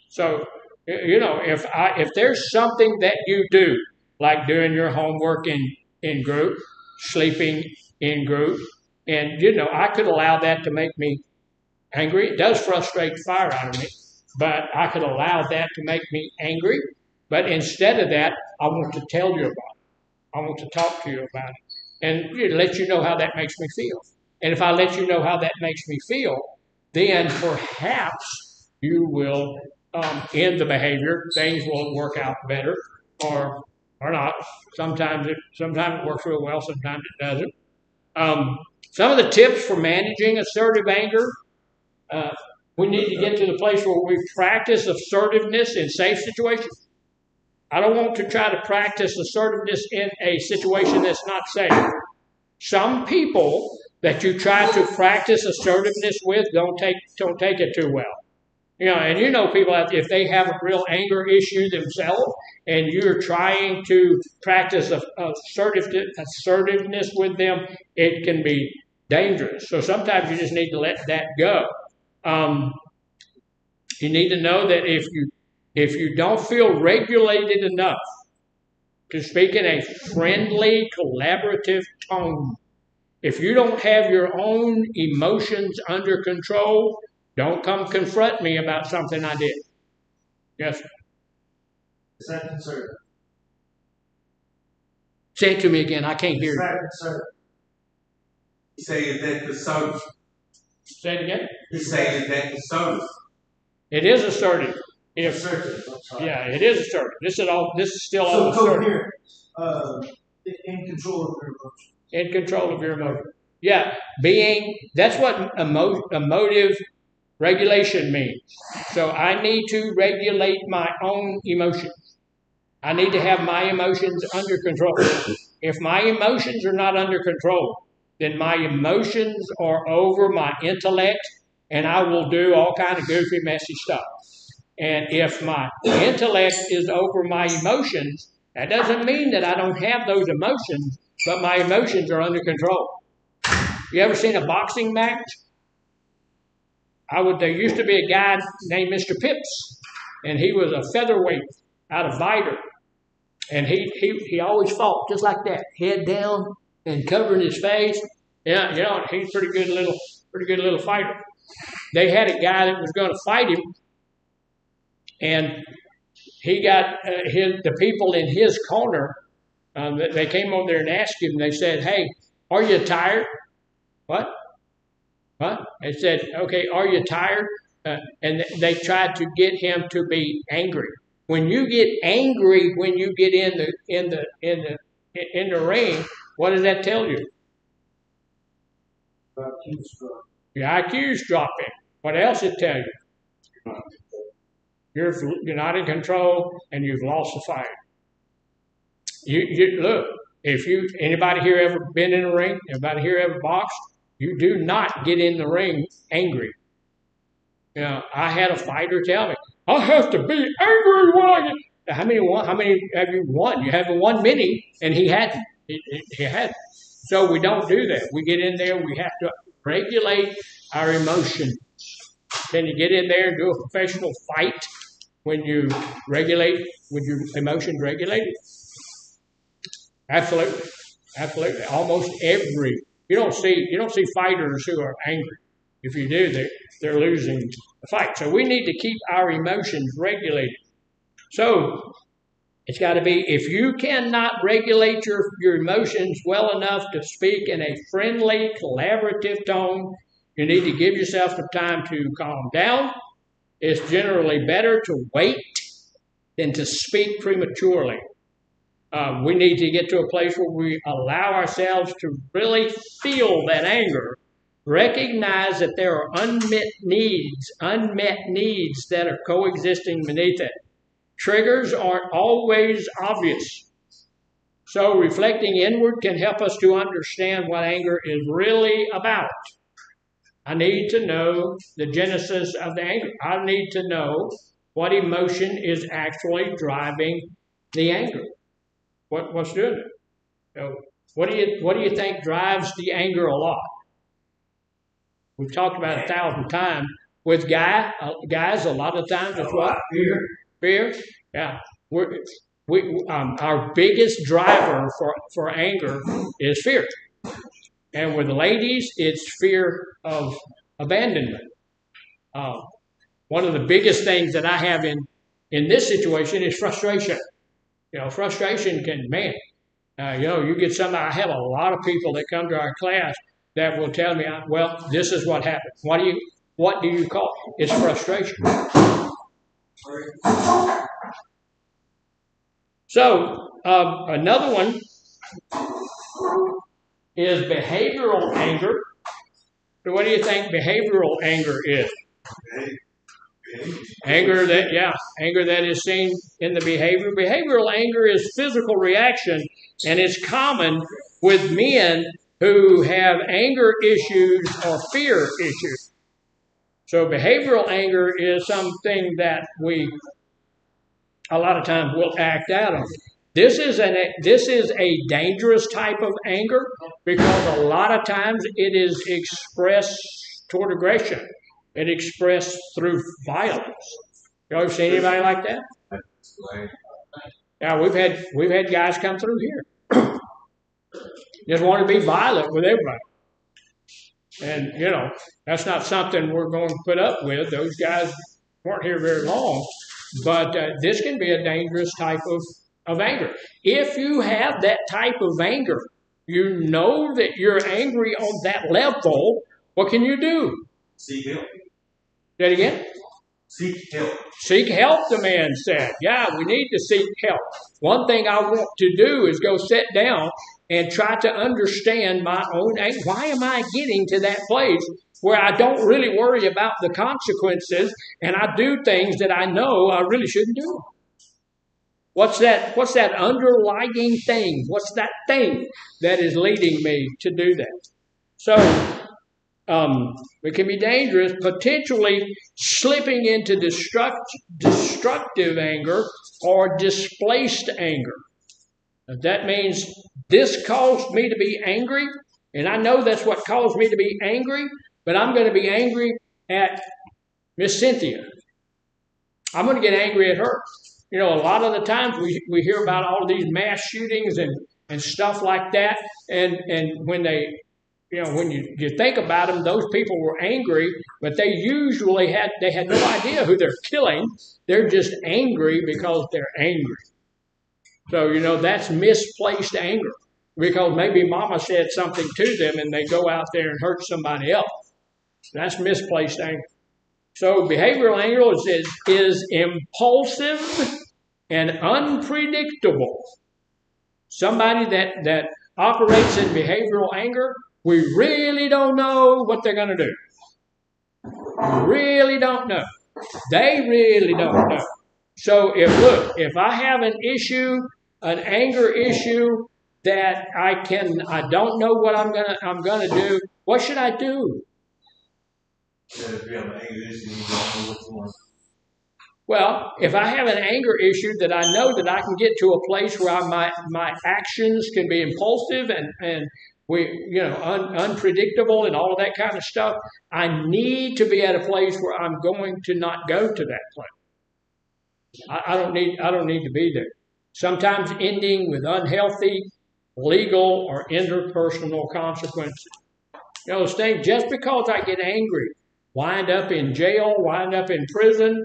So, you know, if there's something that you do, like doing your homework in group, sleeping in group, and, you know, I could allow that to make me angry. It does frustrate the fire out of me, but I could allow that to make me angry. But instead of that, I want to tell you about it. I want to talk to you about it and let you know how that makes me feel. And if I let you know how that makes me feel, then perhaps you will end the behavior. Things will work out better or not. Sometimes it works real well, sometimes it doesn't. Some of the tips for managing assertive anger, we need to get to the place where we practice assertiveness in safe situations. I don't want to try to practice assertiveness in a situation that's not safe. Some people that you try to practice assertiveness with don't take it too well. You know, and you know people, if they have a real anger issue themselves and you're trying to practice assertiveness with them, it can be dangerous. So sometimes you just need to let that go. You need to know that if you don't feel regulated enough to speak in a friendly, collaborative tone, if you don't have your own emotions under control, don't come confront me about something I did. Yes, sir. Is that conservative? Say it to me again. I can't hear Is you. that conservative? He saying that the soda. Say it again. He's saying that the soda. It is assertive. Assertive. Yeah, it is assertive. This is still So all assertive. coherent, in control of your emotions. In control of your emotion. Yeah, that's what emotive regulation means. So I need to regulate my own emotions. I need to have my emotions under control. If my emotions are not under control, then my emotions are over my intellect, and I will do all kind of goofy, messy stuff. And if my intellect is over my emotions, that doesn't mean that I don't have those emotions, but my emotions are under control. You ever seen a boxing match? There used to be a guy named Mr. Pips, and he was a featherweight out of Vidor. And he always fought just like that, head down and covering his face. Yeah, he's a pretty good little fighter. They had a guy that was going to fight him, and he got the people in his corner. They came over there and asked him. They said, "Hey, are you tired?" What? What? They said, "Okay, are you tired?" And they tried to get him to be angry. When you get angry, when you get in the ring, what does that tell you? Your IQ's dropping. What else it tell you? You're not in control, and you've lost the fight. You look. If anybody here ever been in a ring? Anybody here ever boxed? You do not get in the ring angry. I had a fighter tell me, "I have to be angry when I get." How many have you won? You haven't won many, and he hadn't. He hadn't. So we don't do that. We get in there. We have to regulate our emotions. Can you get in there and do a professional fight when you regulate, with your emotions regulated? Absolutely, absolutely. Almost every you don't see fighters who are angry. If you do, they're losing the fight. So we need to keep our emotions regulated. So it's got to be, if you cannot regulate your emotions well enough to speak in a friendly, collaborative tone, you need to give yourself some time to calm down. It's generally better to wait than to speak prematurely. We need to get to a place where we allow ourselves to really feel that anger, recognize that there are unmet needs that are coexisting beneath it. Triggers aren't always obvious. So reflecting inward can help us to understand what anger is really about. I need to know the genesis of the anger. I need to know what emotion is actually driving the anger. What's doing it? So what do you think drives the anger a lot? We've talked about it 1,000 times. With guys, a lot of times it's what? Fear. Yeah. Our biggest driver for anger is fear. And with the ladies, it's fear of abandonment. One of the biggest things that I have in this situation is frustration. Frustration can, you get somebody. I have a lot of people that come to our class that will tell me, well, this is what happened. What do you call it? It's frustration. So another one is behavioral anger. So what do you think behavioral anger is? Anger that is seen in the behavior. Behavioral anger is physical reaction, and it's common with men who have anger issues or fear issues. So behavioral anger is something that we a lot of times will act out on. This is a dangerous type of anger because a lot of times it is expressed toward aggression. It expressed through violence. You ever seen anybody like that? Yeah, we've had guys come through here. Just want to be violent with everybody. And, that's not something we're going to put up with. Those guys weren't here very long. But this can be a dangerous type of anger. If you have that type of anger, you know that you're angry on that level, what can you do? Seek help. Say it again? Seek help. Seek help, the man said. Yeah, we need to seek help. One thing I want to do is go sit down and try to understand my own anger. Why am I getting to that place where I don't really worry about the consequences and I do things that I know I really shouldn't do? What's that underlying thing? What's that thing that is leading me to do that? So it can be dangerous, potentially slipping into destructive anger or displaced anger. That means this caused me to be angry, and I know that's what caused me to be angry, but I'm going to be angry at Miss Cynthia. I'm going to get angry at her. You know, a lot of the times we hear about all these mass shootings and stuff like that, and when when you think about them, those people were angry, but they usually had no idea who they're killing. They're just angry because they're angry. So, that's misplaced anger because maybe mama said something to them and they go out there and hurt somebody else. That's misplaced anger. So behavioral anger is impulsive and unpredictable. Somebody that operates in behavioral anger, we really don't know what they're going to do. We really don't know. They really don't know. So if I have an anger issue that I don't know what I'm gonna do, what should I do? Well, if I have an anger issue that I know that I can get to a place where my actions can be impulsive and unpredictable and all of that kind of stuff, I need to be at a place where I'm going to not go to that place. I don't need to be there. Sometimes ending with unhealthy, legal, or interpersonal consequences. Those things, just because I get angry, wind up in jail, wind up in prison,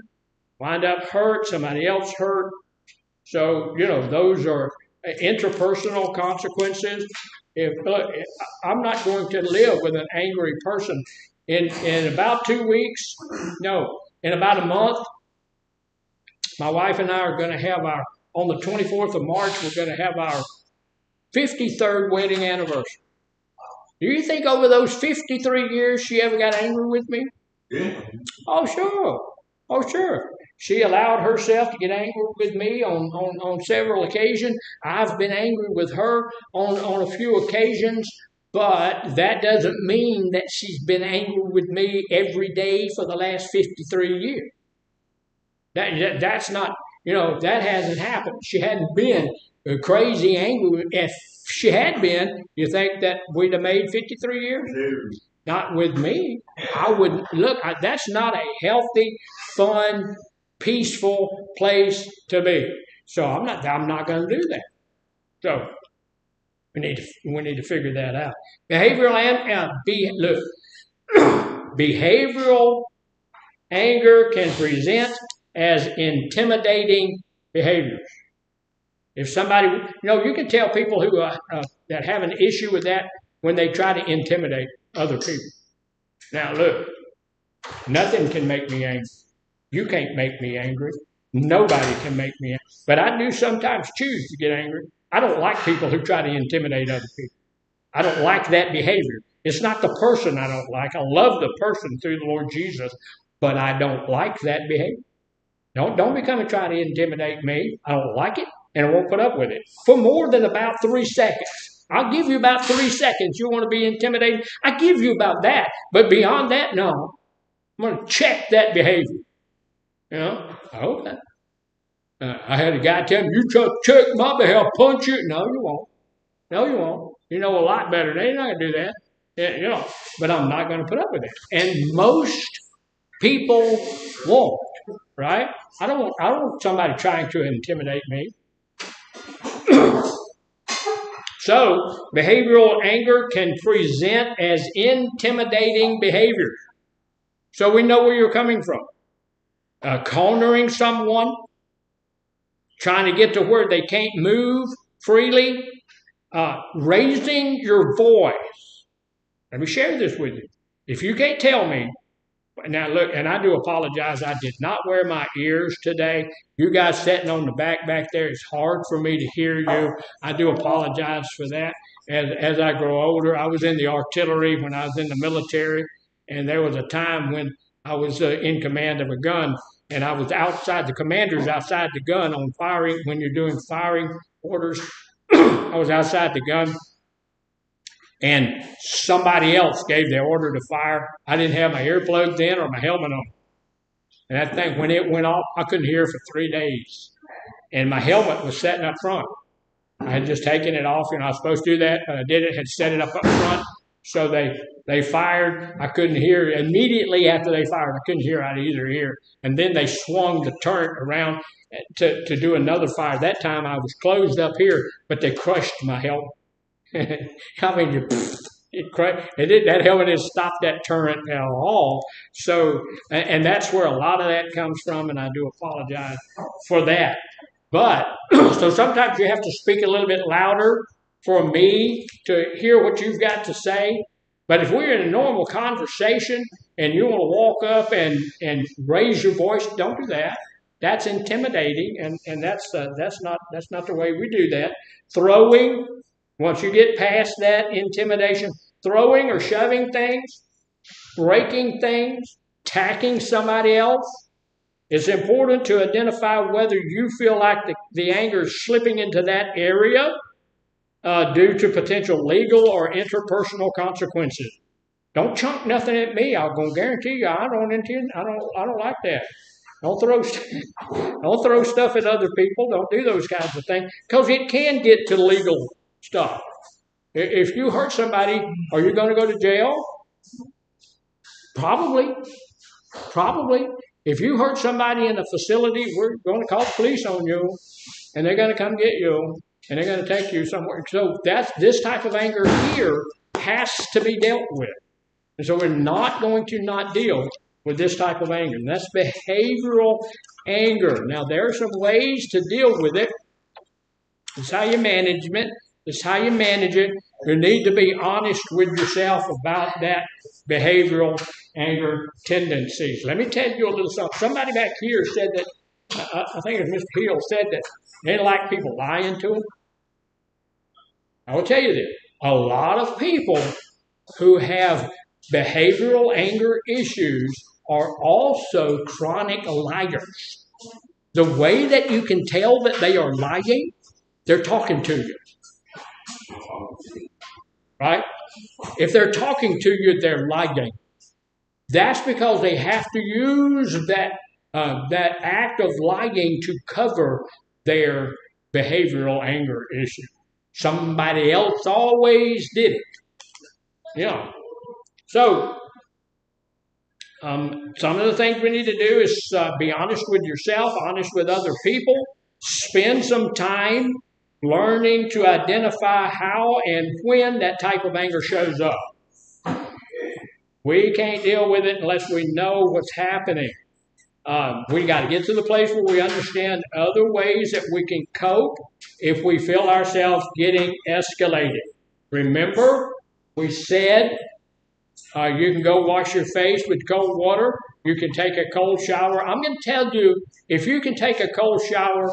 wind up hurt, somebody else hurt. So, those are interpersonal consequences. I'm not going to live with an angry person. In about 2 weeks, no, in about a month, my wife and I are going to have on the 24th of March, we're going to have our 53rd wedding anniversary. Do you think over those 53 years she ever got angry with me? Yeah. Oh, sure. Oh, sure. She allowed herself to get angry with me on several occasions. I've been angry with her on a few occasions, but that doesn't mean that she's been angry with me every day for the last 53 years. That's not, that hasn't happened. She hadn't been crazy angry. If she had been, you think that we'd have made 53 years? No. Not with me. I wouldn't. Look, that's not a healthy, fun, peaceful place to be. So I'm not going to do that. So we need to figure that out. Behavioral anger can present as intimidating behaviors. If somebody, you can tell people who that have an issue with that when they try to intimidate other people. Now, look, nothing can make me angry. You can't make me angry. Nobody can make me angry. But I do sometimes choose to get angry. I don't like people who try to intimidate other people. I don't like that behavior. It's not the person I don't like. I love the person through the Lord Jesus, but I don't like that behavior. Don't be coming trying to intimidate me. I don't like it, and I won't put up with it for more than about 3 seconds. I'll give you about 3 seconds. You want to be intimidated? I give you about that. But beyond that, no. I'm going to check that behavior. Okay. I had a guy tell me, you check my behavior, I'll punch you. No, you won't. No, you won't. You know a lot better than you're not going to do that. Yeah, but I'm not going to put up with it. And most people won't, right? I don't want somebody trying to intimidate me. So, behavioral anger can present as intimidating behavior. So we know where you're coming from. Cornering someone, trying to get to where they can't move freely, raising your voice. Let me share this with you. If you can't tell me, now look, and I do apologize, I did not wear my ears today. You guys sitting on the back there, it's hard for me to hear you. I do apologize for that. As I grow older, I was in the artillery when I was in the military, and there was a time when I was in command of a gun, and I was outside. The commander's outside the gun on firing when you're doing firing orders. I was outside the gun, and somebody else gave the order to fire. I didn't have my earplugs in or my helmet on. And that thing, when it went off, I couldn't hear for 3 days. And my helmet was sitting up front. I had just taken it off, I was supposed to do that, but I did it, had set it up front. So they fired. I couldn't hear. Immediately after they fired, I couldn't hear out of either ear. And then they swung the turret around to do another fire. That time I was closed up here, but they crushed my helmet. I mean, that helmet didn't stop that turret at all. So, and that's where a lot of that comes from, and I do apologize for that. But, so sometimes you have to speak a little bit louder for me to hear what you've got to say. But if we're in a normal conversation and you want to walk up and raise your voice, don't do that. That's intimidating, and that's not the way we do that. Throwing, once you get past that intimidation, throwing or shoving things, breaking things, attacking somebody else, it's important to identify whether you feel like the anger is slipping into that area due to potential legal or interpersonal consequences. Don't chunk nothing at me. I'm going to guarantee you I don't like that. Don't throw stuff at other people. Don't do those kinds of things because it can get to legal stuff. If you hurt somebody, are you going to go to jail? Probably. If you hurt somebody in a facility, we're going to call the police on you, and they're going to come get you, and they're going to take you somewhere. So this type of anger here has to be dealt with. And so we're not going to not deal with this type of anger. And that's behavioral anger. Now, there are some ways to deal with it. It's how you manage it. It's how you manage it. You need to be honest with yourself about that behavioral anger tendencies. Let me tell you a little something. Somebody back here said that, I think it was Mr. Hill, said that they didn't like people lying to them. I will tell you this. A lot of people who have behavioral anger issues are also chronic liars. The way that you can tell that they are lying, they're talking to you. Right? If they're talking to you, they're lying. That's because they have to use that act of lying to cover their behavioral anger issue. Somebody else always did it. Yeah. So, some of the things we need to do is be honest with yourself, honest with other people, spend some time learning to identify how and when that type of anger shows up. We can't deal with it unless we know what's happening. We got to get to the place where we understand other ways that we can cope if we feel ourselves getting escalated. Remember, we said you can go wash your face with cold water. You can take a cold shower. I'm going to tell you, if you can take a cold shower,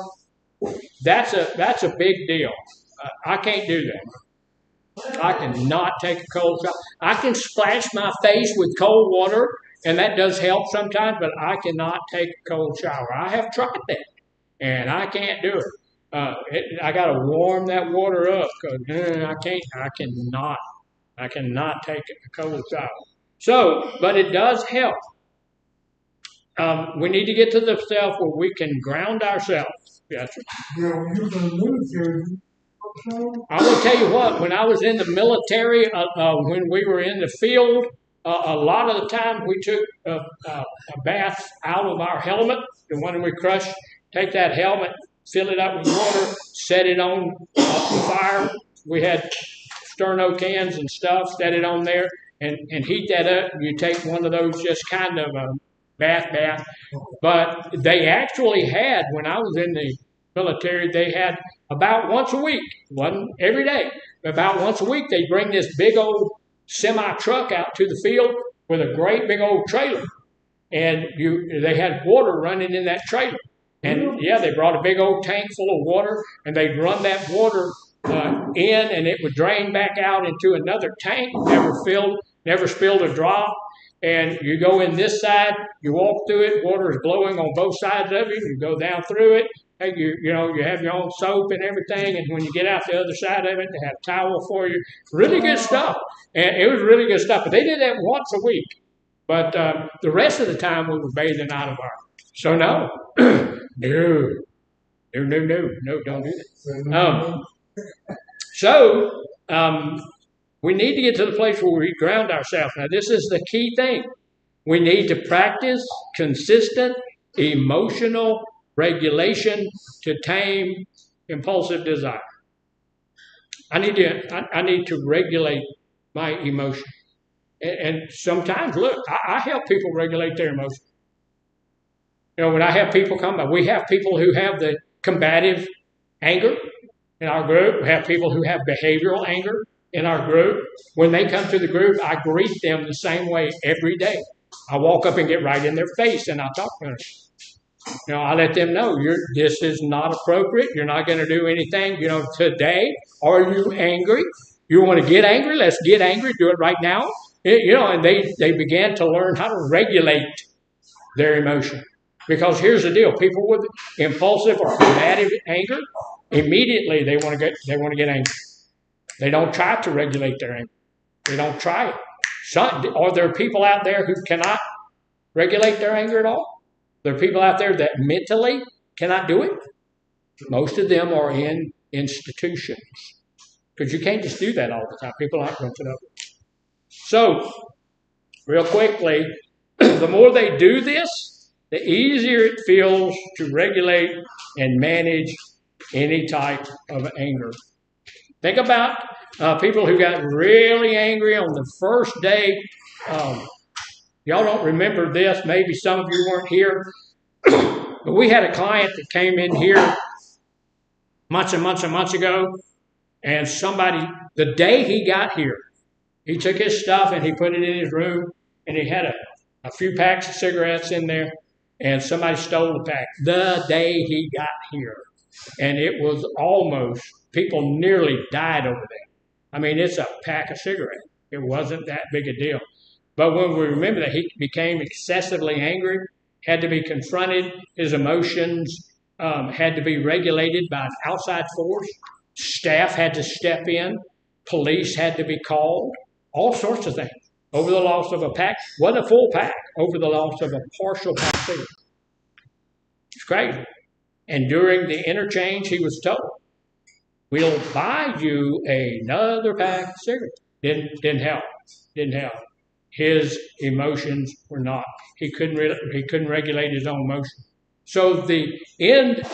that's a big deal. I can't do that. I cannot take a cold shower. I can splash my face with cold water, and that does help sometimes, but I cannot take a cold shower. I have tried that, and I can't do it. I got to warm that water up because I cannot take a cold shower. So, but it does help. We need to get to the self where we can ground ourselves. Yes, sir. I will tell you what, when I was in the military, when we were in the field, a lot of the time we took a bath out of our helmet. And when we crushed, take that helmet, fill it up with water, set it on the fire. We had sterno cans and stuff, set it on there, and heat that up. You take one of those just kind of bath. But they actually had, when I was in the military, they had about once a week, wasn't every day, about once a week, they'd bring this big old semi-truck out to the field with a great big old trailer. And they had water running in that trailer. And yeah, they brought a big old tank full of water, and they'd run that water in, and it would drain back out into another tank, never spilled a drop. and you go in this side, you walk through it, water is blowing on both sides of you, you go down through it, and you have your own soap and everything, and when you get out the other side of it, they have a towel for you. Really good stuff. And it was really good stuff. But they did that once a week. But the rest of the time we were bathing out of our. So no, no, don't do that. We need to get to the place where we ground ourselves. Now, this is the key thing. We need to practice consistent emotional regulation to tame impulsive desire. I need to regulate my emotion. And sometimes, look, I help people regulate their emotions. When I have people come by, we have people who have the combative anger in our group. We have people who have behavioral anger in our group. When they come to the group, I greet them the same way every day. I walk up and get right in their face and I talk to them. I let them know this is not appropriate. You're not going to do anything. Today, are you angry? You want to get angry? Let's get angry. Do it right now. And they began to learn how to regulate their emotion. Because here's the deal: people with impulsive or combative anger, immediately they want to get angry. They don't try to regulate their anger. They don't try it. Are there people out there who cannot regulate their anger at all? There are people out there that mentally cannot do it. Most of them are in institutions. Because you can't just do that all the time. People aren't going to know. So, real quickly, the more they do this, the easier it feels to regulate and manage any type of anger. Think about people who got really angry on the first day. Y'all don't remember this. Maybe some of you weren't here. But we had a client that came in here months and months and months ago. And the day he got here, he took his stuff and he put it in his room. And he had a few packs of cigarettes in there. And somebody stole the pack the day he got here. And it was people nearly died over there. I mean, it's a pack of cigarettes. It wasn't that big a deal. But when we remember that he became excessively angry, had to be confronted, his emotions had to be regulated by an outside force, staff had to step in, police had to be called, all sorts of things over the loss of a pack. Wasn't a full pack, over the loss of a partial pack of cigarettes. It's crazy. And during the interchange, he was told, "We'll buy you another pack of cigarettes." Didn't help. His emotions were not. He couldn't regulate his own emotions. So the end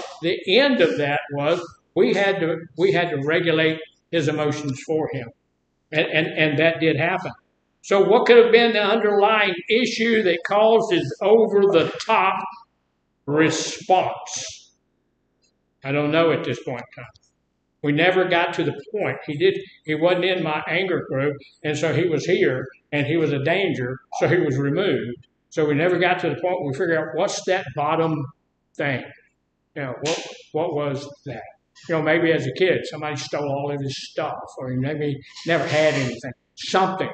of that was we had to regulate his emotions for him, and that did happen. So what could have been the underlying issue that caused his over the top response? I don't know at this point in time. We never got to the point. He wasn't in my anger group, and so he was here, and he was a danger, so he was removed. So we never got to the point where we figured out what's that bottom thing. What was that? Maybe as a kid, somebody stole all of his stuff, or he maybe never had anything. Something,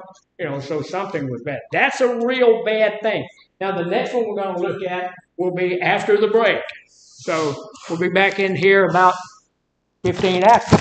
so something was bad. That's a real bad thing. Now, the next one we're going to look at will be after the break. So we'll be back in here about 15 after.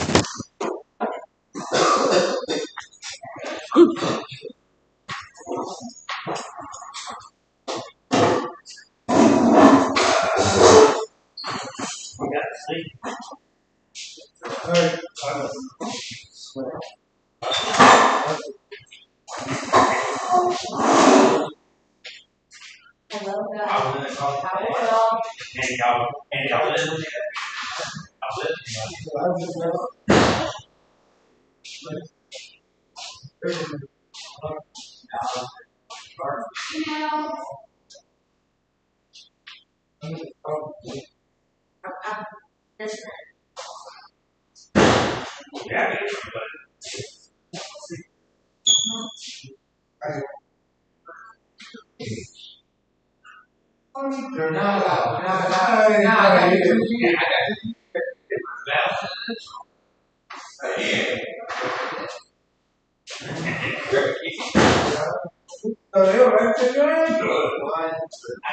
I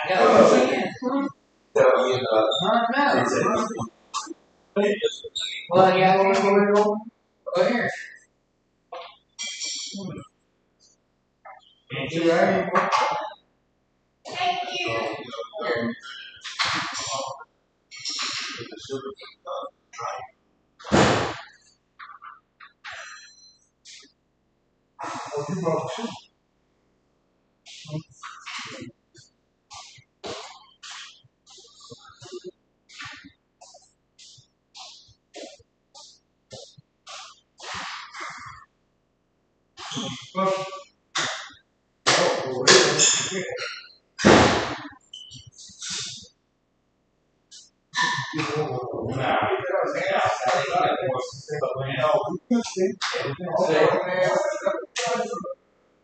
got one in. Well, yeah, go here.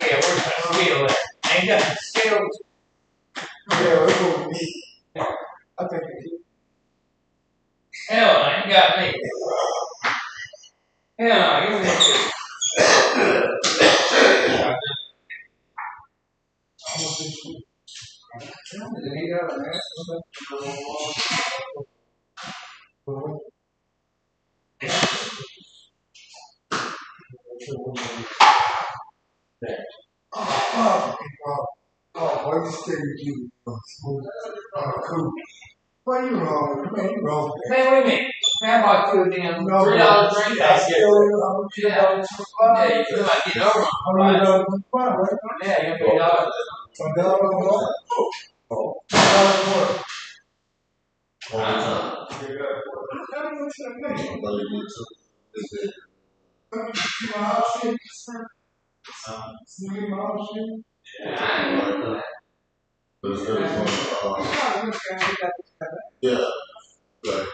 Yeah, where's that scale at? Ain't got the scale. Hell, I ain't got me. Hell, give me that. Man, wait a minute. Man, I bought you a damn $3 drink out here. Yeah, you feel like getting over on yeah, you pay $1. Yeah, right.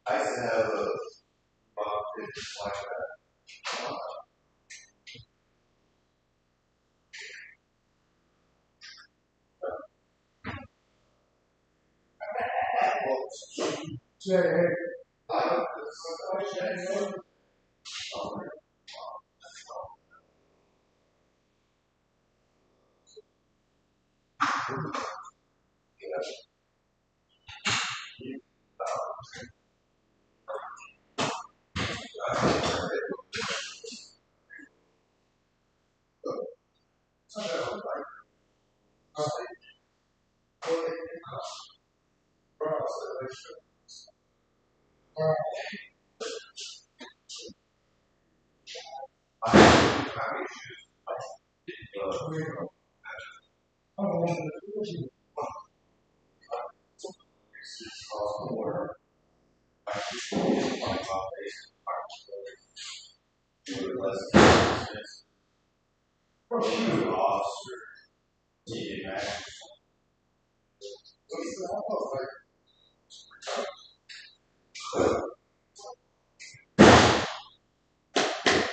I used to have a pictures like that.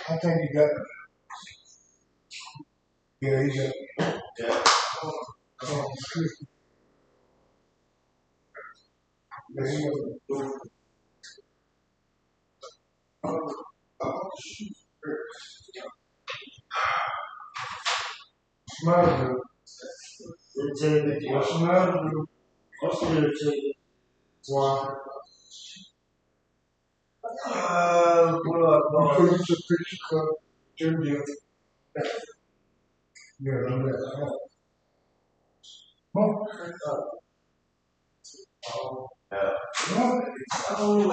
I think you got it. Yeah, you got it. Yeah. Smile. It's a smile. What's the one? Well, put it to picture cup. Junior. Yeah, I'm there. Yeah. Oh,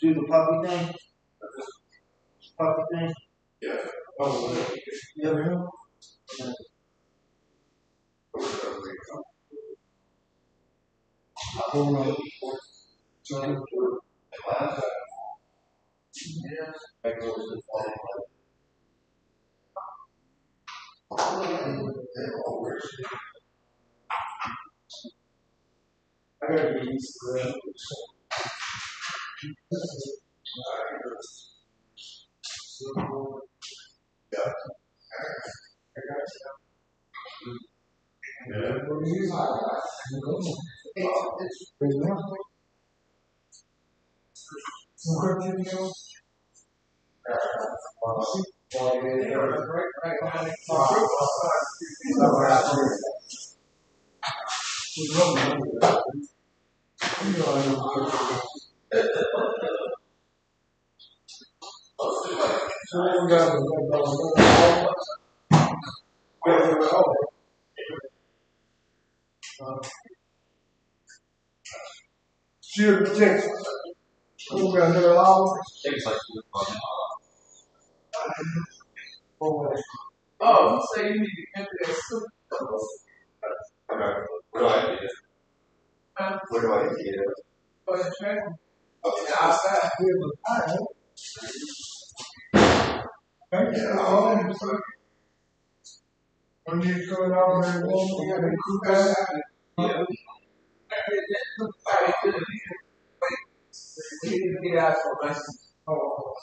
do the puppy thing. Puppy thing. Yeah. Oh, you say you need to enter that soup. Where do I get it? Where do I get it? For the track. Okay, outside. When you go out there, you gotta cook that. Get out for us. Oh.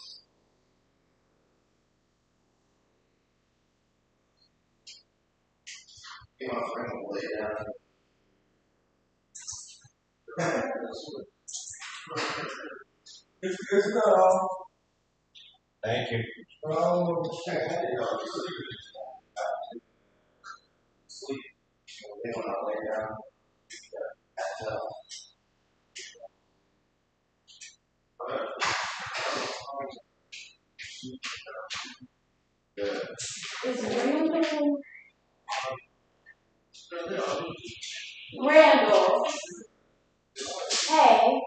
It's not all. Thank you. Sleep. When I lay down. Is Randall? Randall. Hey.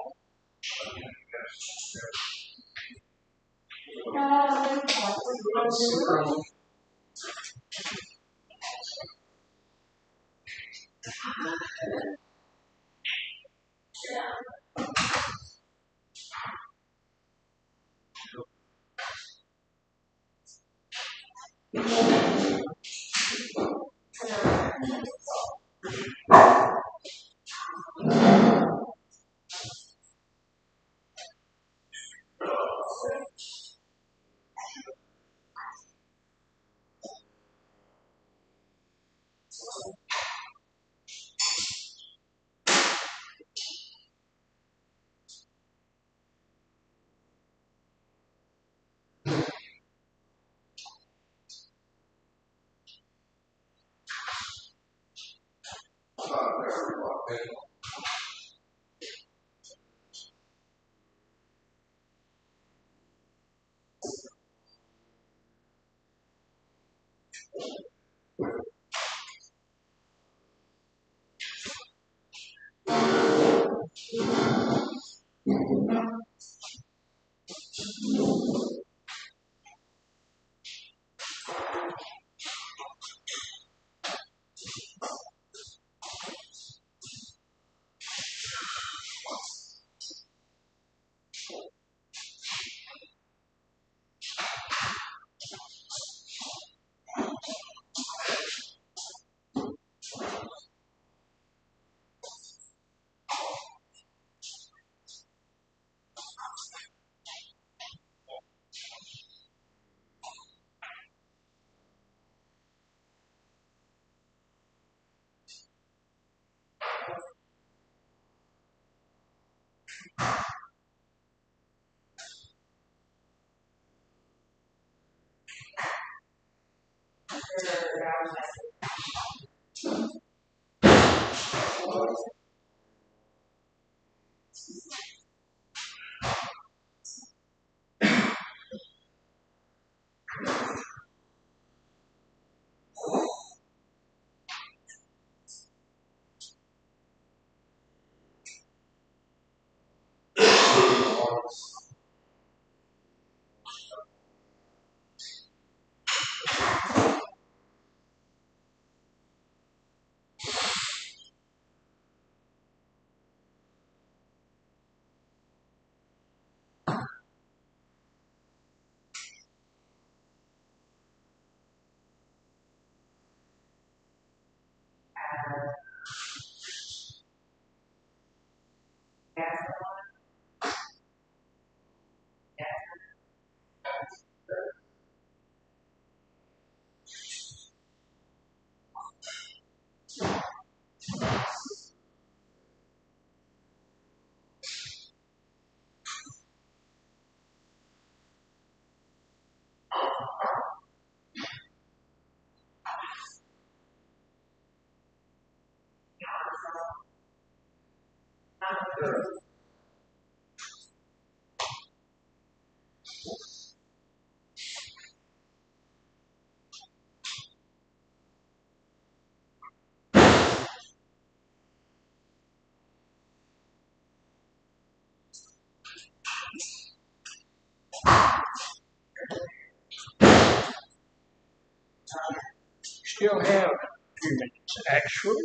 Still have a few minutes, actually.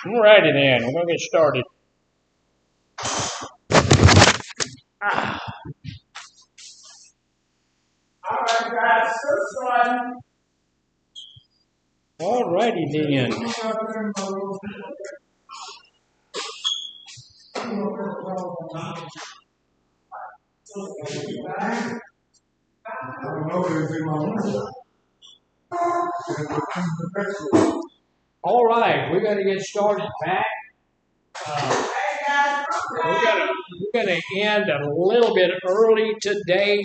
Alrighty then, we're going to get started. Alright, guys, first one. Alrighty then. All right, we're going to get started back. We're going to end a little bit early today,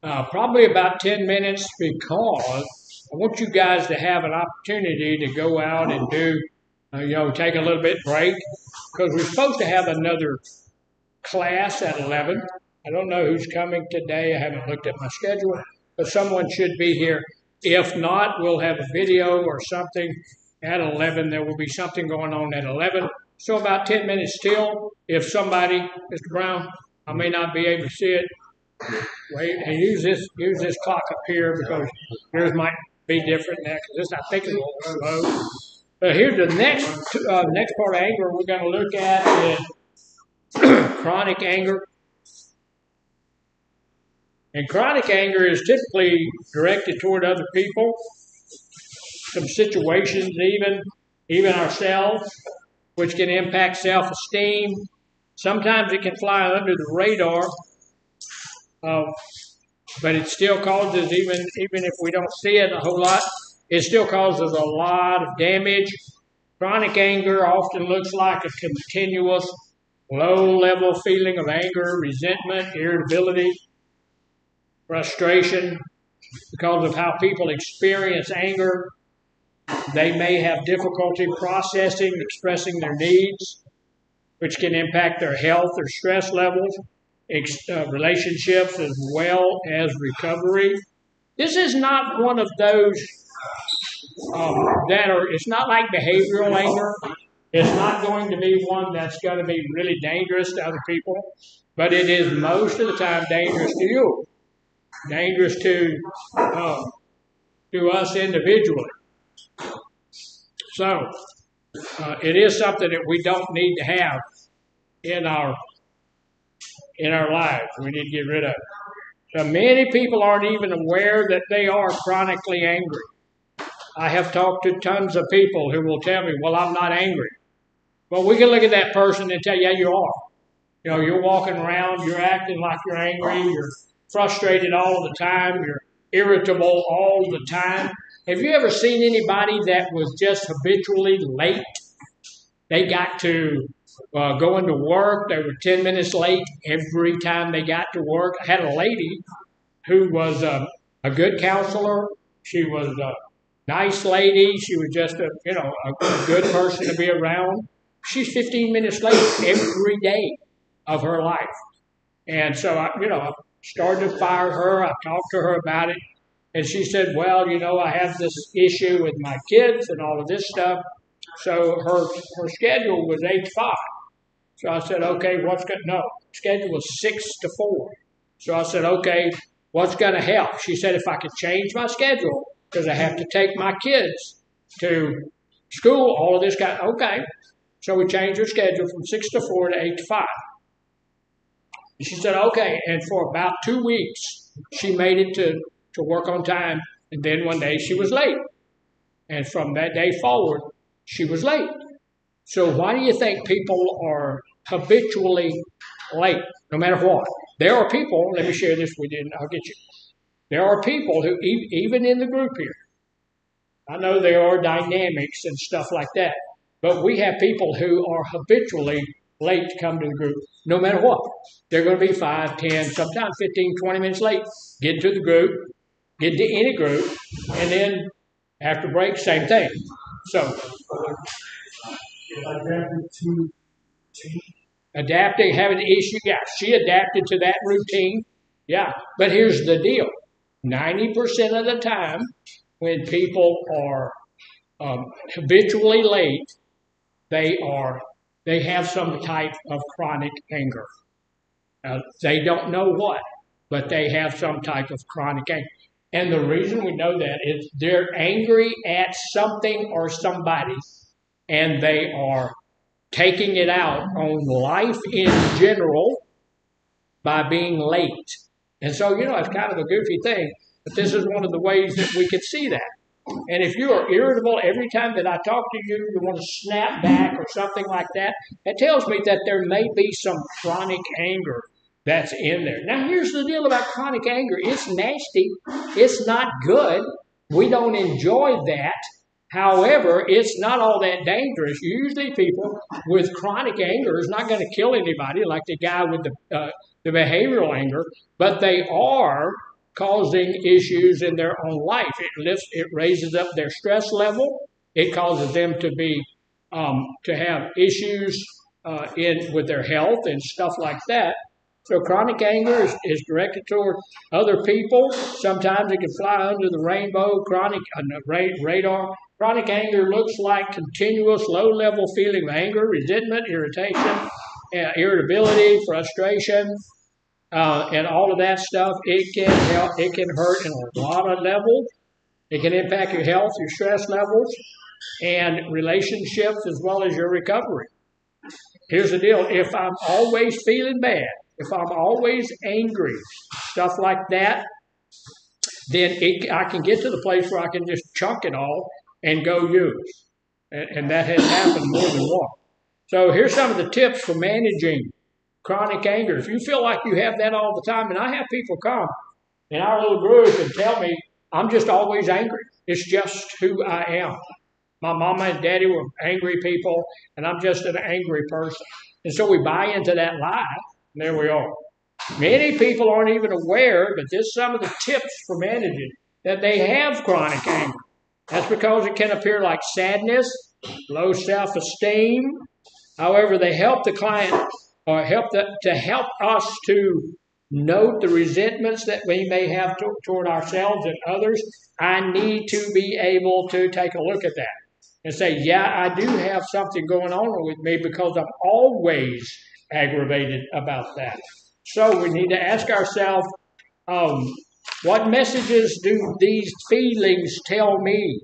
probably about 10 minutes, because I want you guys to have an opportunity to go out and do, take a little bit break, because we're supposed to have another class at 11. I don't know who's coming today. I haven't looked at my schedule, but someone should be here. If not, we'll have a video or something at 11. There will be something going on at 11. So about 10 minutes till. If somebody, Mr. Brown, I may not be able to see it. Wait, and use this clock up here, because yours might be different now, because this, I think, is a little slow. But here's the next part of anger we're going to look at is chronic anger. And chronic anger is typically directed toward other people, some situations even, even ourselves, which can impact self-esteem. Sometimes it can fly under the radar, but it still causes, even if we don't see it a whole lot, it still causes a lot of damage. Chronic anger often looks like a continuous low-level feeling of anger, resentment, irritability, frustration. Because of how people experience anger, they may have difficulty processing, expressing their needs, which can impact their health or stress levels, relationships, as well as recovery. This is not one of those it's not like behavioral anger. It's not going to be one that's going to be really dangerous to other people, but it is most of the time dangerous to you, dangerous to us individually. So it is something that we don't need to have in our lives. We need to get rid of it. So many people aren't even aware that they are chronically angry. I have talked to tons of people who will tell me, well, I'm not angry. Well, we can look at that person and tell, yeah, you are. You know, you're walking around, you're acting like you're angry, you're frustrated all the time, you're irritable all the time. Have you ever seen anybody that was just habitually late? They got to go into work, they were 10 minutes late every time they got to work. I had a lady who was a good counselor. She was a nice lady. She was just a good person to be around. She's 15 minutes late every day of her life. And so I started to fire her. I talked to her about it. And she said, well, I have this issue with my kids and all of this stuff. So her schedule was 8 to 5. So I said, okay, schedule was 6 to 4. So I said, okay, what's going to help? She said, if I could change my schedule, because I have to take my kids to school, all of this okay. So we changed her schedule from 6 to 4 to 8 to 5. And she said, okay. And for about 2 weeks, she made it to work on time. And then one day she was late. And from that day forward, she was late. So why do you think people are habitually late, no matter what? There are people, let me share this with you and I'll get you. There are people who, even in the group here, I know there are dynamics and stuff like that, but we have people who are habitually late to come to the group, no matter what. They're going to be 5, 10, sometimes 15, 20 minutes late. Get into the group, get into any group, and then after break, same thing. So, adapting, having an issue, yeah, she adapted to that routine, yeah. But here's the deal. 90% of the time, when people are habitually late, they have some type of chronic anger. They don't know what, but they have some type of chronic anger. And the reason we know that is they're angry at something or somebody, and they are taking it out on life in general by being late. And so, it's kind of a goofy thing, but this is one of the ways that we could see that. And if you are irritable every time that I talk to you, you want to snap back or something like that, that tells me that there may be some chronic anger that's in there. Now, here's the deal about chronic anger. It's nasty. It's not good. We don't enjoy that. However, it's not all that dangerous. Usually people with chronic anger is not going to kill anybody like the guy with the behavioral anger, but they are causing issues in their own life. It raises up their stress level. It causes them to be to have issues with their health and stuff like that. So chronic anger is directed toward other people. Sometimes it can fly under the rainbow, radar. Chronic anger looks like continuous low-level feeling of anger, resentment, irritation, irritability, frustration, and all of that stuff. It can hurt in a lot of levels. It can impact your health, your stress levels, and relationships as well as your recovery. Here's the deal. If I'm always feeling bad, if I'm always angry, stuff like that, then I can get to the place where I can just chunk it all and go use. And that has happened more than once. So here's some of the tips for managing chronic anger. If you feel like you have that all the time, and I have people come in our little group and tell me, I'm just always angry. It's just who I am. My mama and daddy were angry people, and I'm just an angry person. And so we buy into that lie, and there we are. Many people aren't even aware, but this is some of the tips for managing, that they have chronic anger. That's because it can appear like sadness, low self-esteem. However, they help the client or help us to note the resentments that we may have toward ourselves and others. I need to be able to take a look at that and say, yeah, I do have something going on with me because I'm always aggravated about that. So we need to ask ourselves, what messages do these feelings tell me?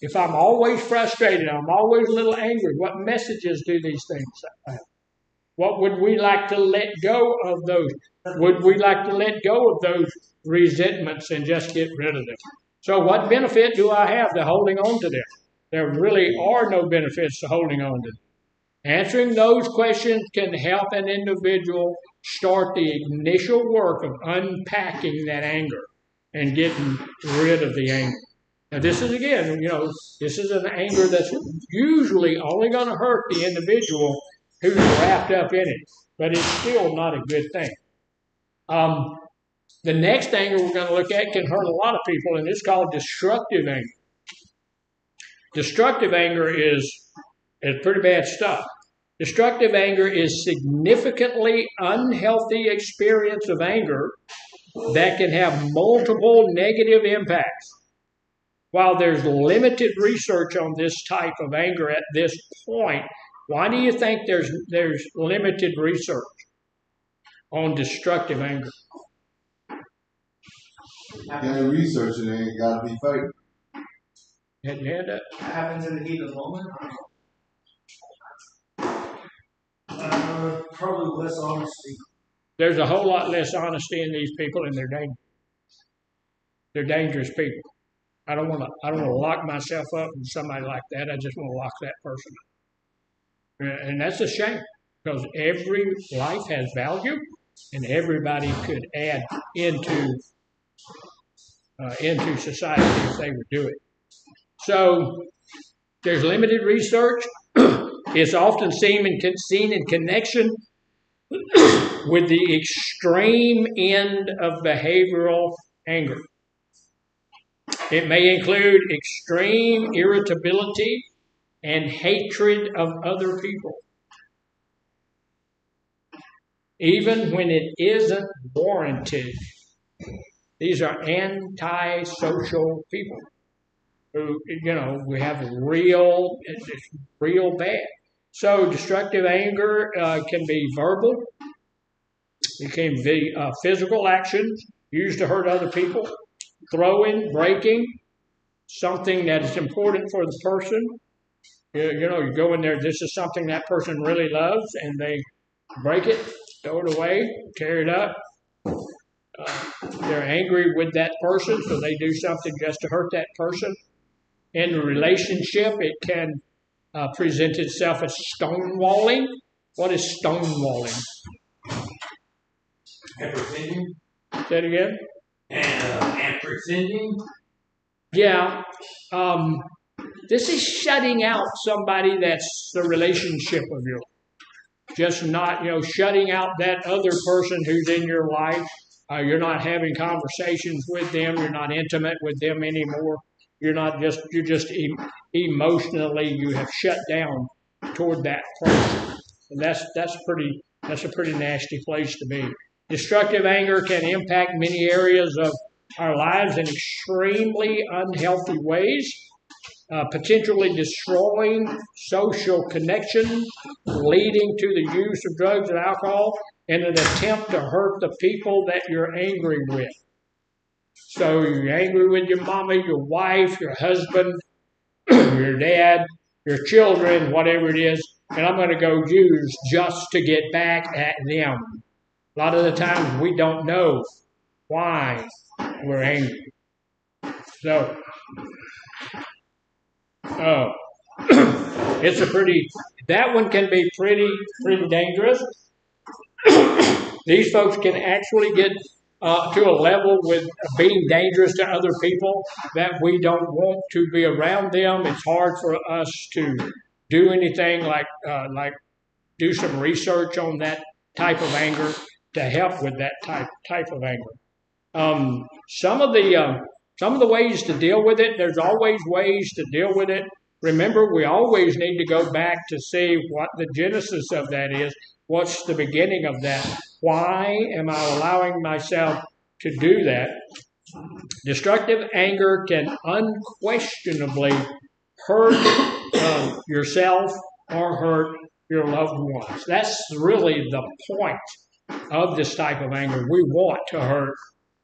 If I'm always frustrated, I'm always a little angry, what messages do these things have? What would we like to let go of those? Would we like to let go of those resentments and just get rid of them? So what benefit do I have to holding on to them? There really are no benefits to holding on to them. Answering those questions can help an individual start the initial work of unpacking that anger and getting rid of the anger. Now this is, again, this is an anger that's usually only going to hurt the individual who's wrapped up in it, but it's still not a good thing. The next anger we're going to look at can hurt a lot of people, and it's called destructive anger. Destructive anger is pretty bad stuff. Destructive anger is significantly unhealthy experience of anger that can have multiple negative impacts. While there's limited research on this type of anger at this point, why do you think there's limited research on destructive anger? Can't research it, ain't gotta be fake. Had your hand up? Happens in the heat of the moment. Probably less honesty. There's a whole lot less honesty in these people, and they're dangerous. They're dangerous people. I don't want to lock myself up with somebody like that. I just want to lock that person up. And that's a shame, because every life has value, and everybody could add into society if they would do it. So there's limited research. It's often seen in connection with the extreme end of behavioral anger. It may include extreme irritability and hatred of other people, even when it isn't warranted. These are antisocial people who, we have it's real bad. So destructive anger can be verbal. It can be physical actions used to hurt other people. Throwing, breaking, something that is important for the person. You go in there, this is something that person really loves, and they break it, throw it away, tear it up. They're angry with that person, so they do something just to hurt that person. In a relationship, it can present itself as stonewalling. What is stonewalling? And pretending. Say it again. And pretending. Yeah. This is shutting out somebody that's the relationship of your life. Just not, shutting out that other person who's in your life. You're not having conversations with them. You're not intimate with them anymore. You're just emotionally, you have shut down toward that person. And that's a pretty nasty place to be. Destructive anger can impact many areas of our lives in extremely unhealthy ways, potentially destroying social connections, leading to the use of drugs and alcohol, in an attempt to hurt the people that you're angry with. So you're angry with your mama, your wife, your husband, your dad, your children, whatever it is, and I'm going to go use just to get back at them. A lot of the times we don't know why we're angry. So, that one can be pretty dangerous. These folks can actually get to a level with being dangerous to other people that we don't want to be around them. It's hard for us to do anything like do some research on that type of anger to help with that type of anger. Some of the ways to deal with it. There's always ways to deal with it. Remember, we always need to go back to see what the genesis of that is. What's the beginning of that? Why am I allowing myself to do that? Destructive anger can unquestionably hurt yourself or hurt your loved ones. That's really the point of this type of anger. We want to hurt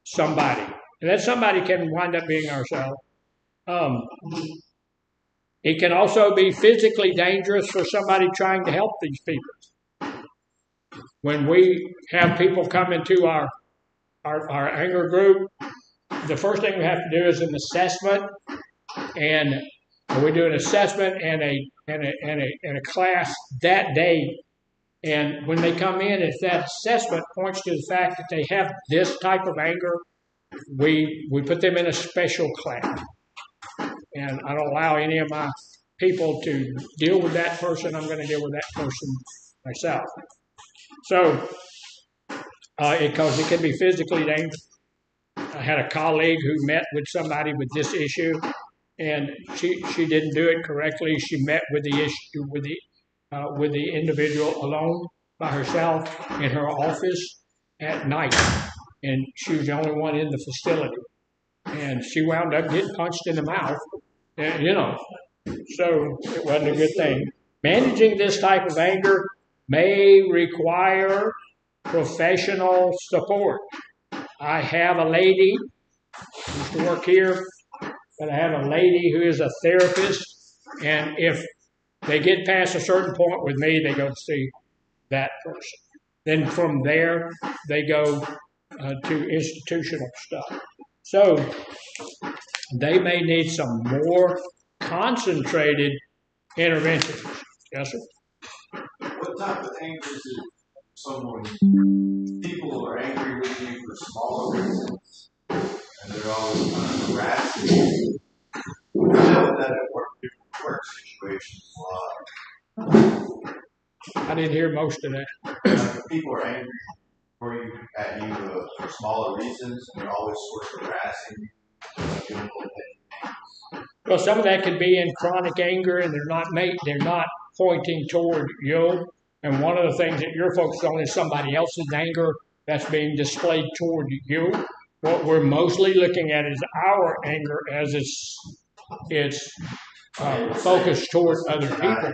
somebody. And that somebody can wind up being ourselves. It can also be physically dangerous for somebody trying to help these people. When we have people come into our anger group, the first thing we have to do is an assessment, and we do an assessment and a class that day. And when they come in, if that assessment points to the fact that they have this type of anger, we put them in a special class. And I don't allow any of my people to deal with that person. I'm going to deal with that person myself. So, because it can be physically dangerous. I had a colleague who met with somebody with this issue, and she didn't do it correctly. She met with the issue with the individual alone by herself in her office at night, and she was the only one in the facility. And she wound up getting punched in the mouth, and, so it wasn't a good thing. Managing this type of anger may require professional support. I have a lady who used to work here, but I have a lady who is a therapist, and if they get past a certain point with me, they go to see that person. Then from there, they go to institutional stuff. So they may need some more concentrated interventions. Yes, sir? What type of anger is it? People are angry with you for smaller reasons, and they're always kind of harassing you. We know that at different work situations a lot. I didn't hear most of that. Like people are angry at you for smaller reasons, and they're always sort of harassing you. Well, some of that could be in chronic anger, and they're not pointing toward you. And one of the things that you're focused on is somebody else's anger that's being displayed toward you. What we're mostly looking at is our anger as it's focused toward other people.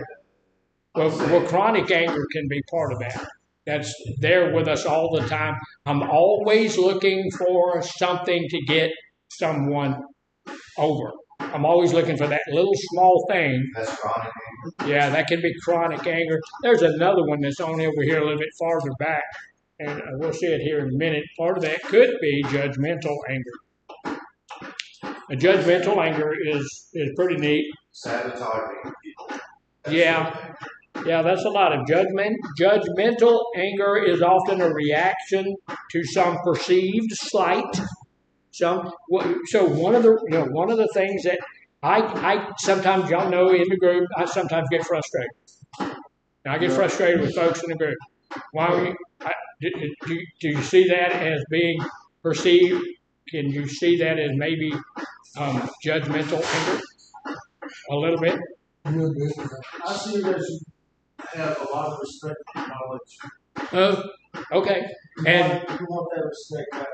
Well, chronic anger can be part of that. That's there with us all the time. I'm always looking for something to get someone over. I'm always looking for that little small thing. That's chronic anger. Yeah, that can be chronic anger. There's another one that's on over here a little bit farther back, and we'll see it here in a minute. Part of that could be judgmental anger. A judgmental anger is pretty neat. Sabotaging people. Yeah, that's a lot of judgment. Judgmental anger is often a reaction to some perceived slight. So one of the things that I sometimes, y'all know, in the group, I sometimes get frustrated. And I get frustrated with folks in the group. Why do you see that as being perceived? Can you see that as maybe judgmental anger? A little bit. I see that you have a lot of respect for knowledge. Oh, okay. And you want that respect back.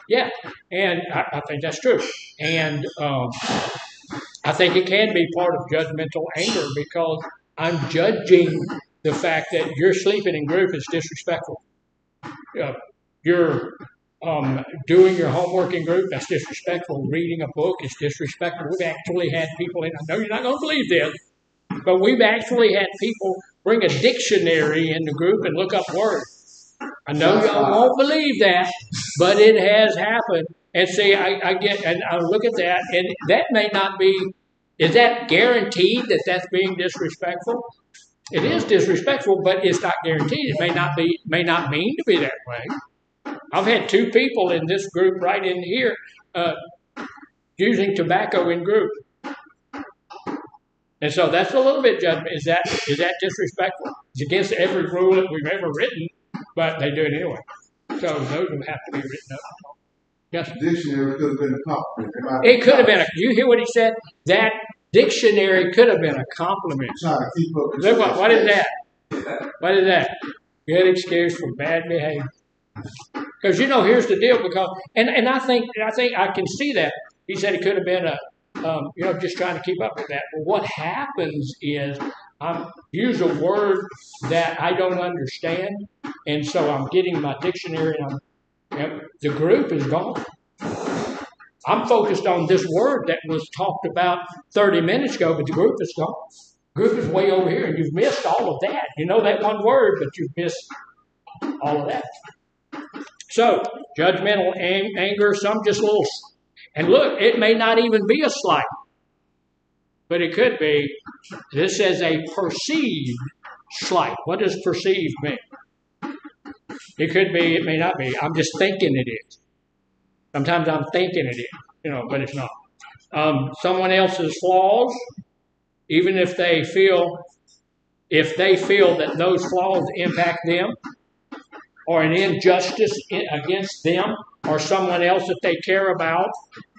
Yeah, and I think that's true. And I think it can be part of judgmental anger because I'm judging the fact that you're sleeping in group is disrespectful. You're doing your homework in group, that's disrespectful. Reading a book is disrespectful. We've actually had people, and I know you're not going to believe this, but we've actually had people bring a dictionary in the group and look up words. I know y'all won't believe that, but it has happened. And see, I look at that, and that may not be Is that guaranteed that that's being disrespectful? It is disrespectful, but it's not guaranteed. It may not mean to be that way. I've had 2 people in this group right in here using tobacco in group. And so that's a little bit judgment. Is that disrespectful? It's against every rule that we've ever written, but they do it anyway. So those would have to be written up. Yes. Dictionary could have been a compliment. It could have been. You hear what he said? That dictionary could have been a compliment. Trying to keep up. Look, what is that? What is that? Good excuse for bad behavior. Because here's the deal. Because and I think I can see that. He said it could have been just trying to keep up with that. But what happens is I use a word that I don't understand, and so I'm getting my dictionary, and the group is gone. I'm focused on this word that was talked about 30 minutes ago, but the group is gone. The group is way over here, and you've missed all of that. You know that one word, but you've missed all of that. So, judgmental anger, some just little. And look, it may not even be a slight, but it could be. This is a perceived slight. What does perceived mean? It could be, it may not be. I'm just thinking it is. Sometimes I'm thinking it is, but it's not. Someone else's flaws, even if they feel that those flaws impact them, or an injustice against them, or someone else that they care about.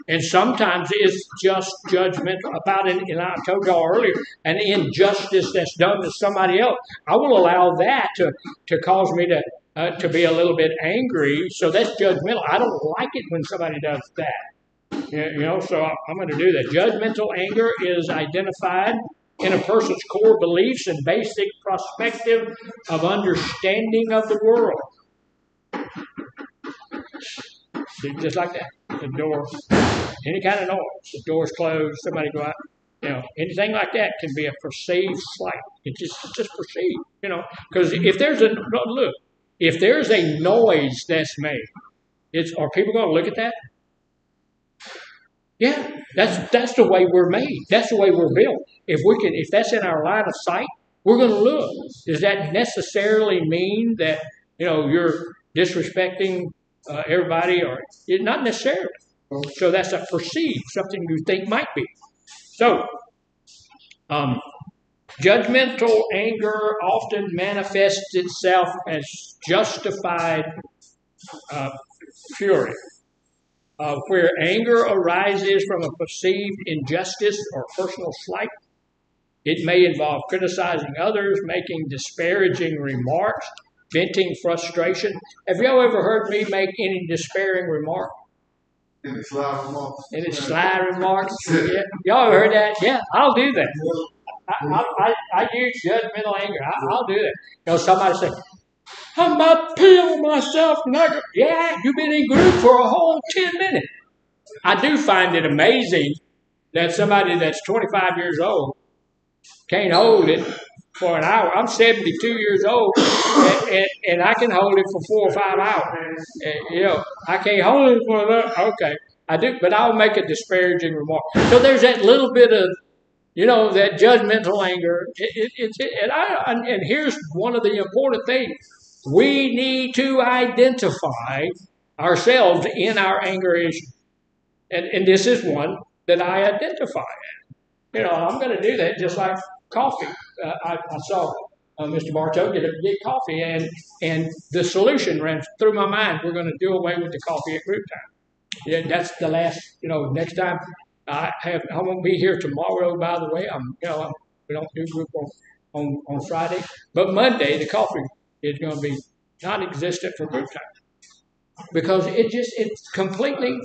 And sometimes it's just judgmental about it. And I told y'all earlier, an injustice that's done to somebody else. I will allow that to cause me to be a little bit angry. So that's judgmental. I don't like it when somebody does that. So I'm going to do that. Judgmental anger is identified in a person's core beliefs and basic perspective of understanding of the world. Just like that. The door, any kind of noise. The door's closed, somebody go out, anything like that can be a perceived slight. It's just perceived, because if there's a noise that's made, are people going to look at that? Yeah, that's the way we're made. That's the way we're built. If that's in our line of sight, we're going to look. Does that necessarily mean that you're disrespecting everybody, or not necessarily? So that's a perceived, something you think might be. So, judgmental anger often manifests itself as justified fury, where anger arises from a perceived injustice or personal slight. It may involve criticizing others, making disparaging remarks, venting frustration. Have y'all ever heard me make any despairing remark? Any sly remarks? Any sly remarks? Yeah. Y'all ever heard that? Yeah, I'll do that. I use judgmental anger. I'll do that. Somebody say, I'm about to pee on myself. Yeah, you've been in group for a whole 10 minutes. I do find it amazing that somebody that's 25 years old can't hold it for an hour. I'm 72 years old, and I can hold it for 4 or 5 hours. I can't hold it for another. Okay, I do, but I'll make a disparaging remark. So there's that little bit of, that judgmental anger. And here's one of the important things: we need to identify ourselves in our anger issue, and this is one that I identify. I'm going to do that just like coffee. I saw Mr. Bartow get coffee, and the solution ran through my mind. We're going to do away with the coffee at group time. Yeah, that's the last. Next time I won't be here tomorrow. By the way, we don't do group on Friday, but Monday the coffee is going to be non-existent for group time because it completely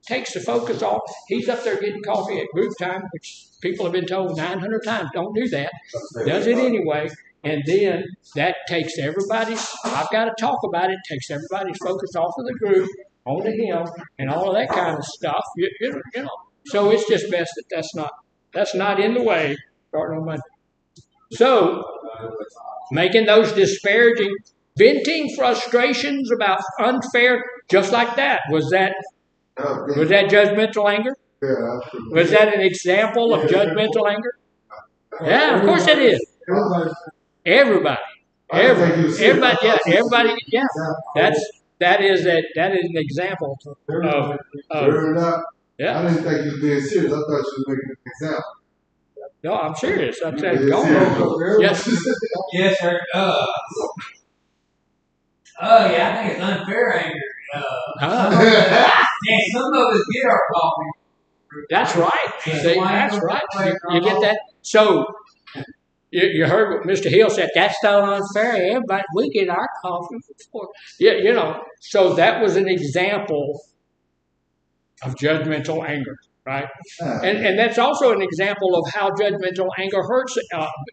takes the focus off. He's up there getting coffee at group time, which people have been told 900 times, don't do that. Does it anyway. And then that takes everybody's, I've got to talk about it, takes everybody's focus off of the group, onto him, and all of that kind of stuff. So it's just best that that's not in the way starting on Monday. So, making those disparaging, venting frustrations about unfair, just like that. Was that judgmental anger? Yeah. Was that an example of judgmental anger? Yeah, of course it is. Everybody. Everybody, yeah, everybody, yeah. That is an example of yeah. I didn't think you were being serious. I thought you were making an example. No, I'm serious. I'm saying, Yes, yes. Yes, sir. Yeah, I think it's unfair anger. And some of us get our coffee. That's right. See, that's right. You get that? So you heard what Mr. Hill said. That's so unfair. Everybody, we get our coffee before. Yeah, you know. So that was an example of judgmental anger, right? And that's also an example of how judgmental anger hurts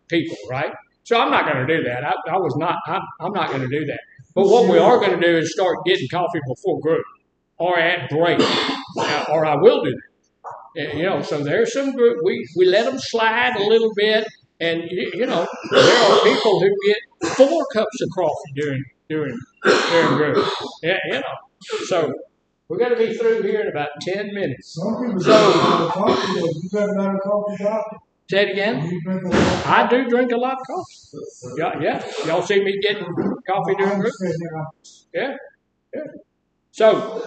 people, right? So I'm not going to do that. I'm not going to do that. But what we are going to do is start getting coffee before group or at break, or I will do that. You know, so there's some group we let them slide a little bit, and you know there are people who get 4 cups of coffee during group. Yeah, you know, so. We're going to be through here in about 10 minutes. So, say it again. I do drink a lot of coffee. Yeah. Y'all see me getting coffee during group? Yeah. So,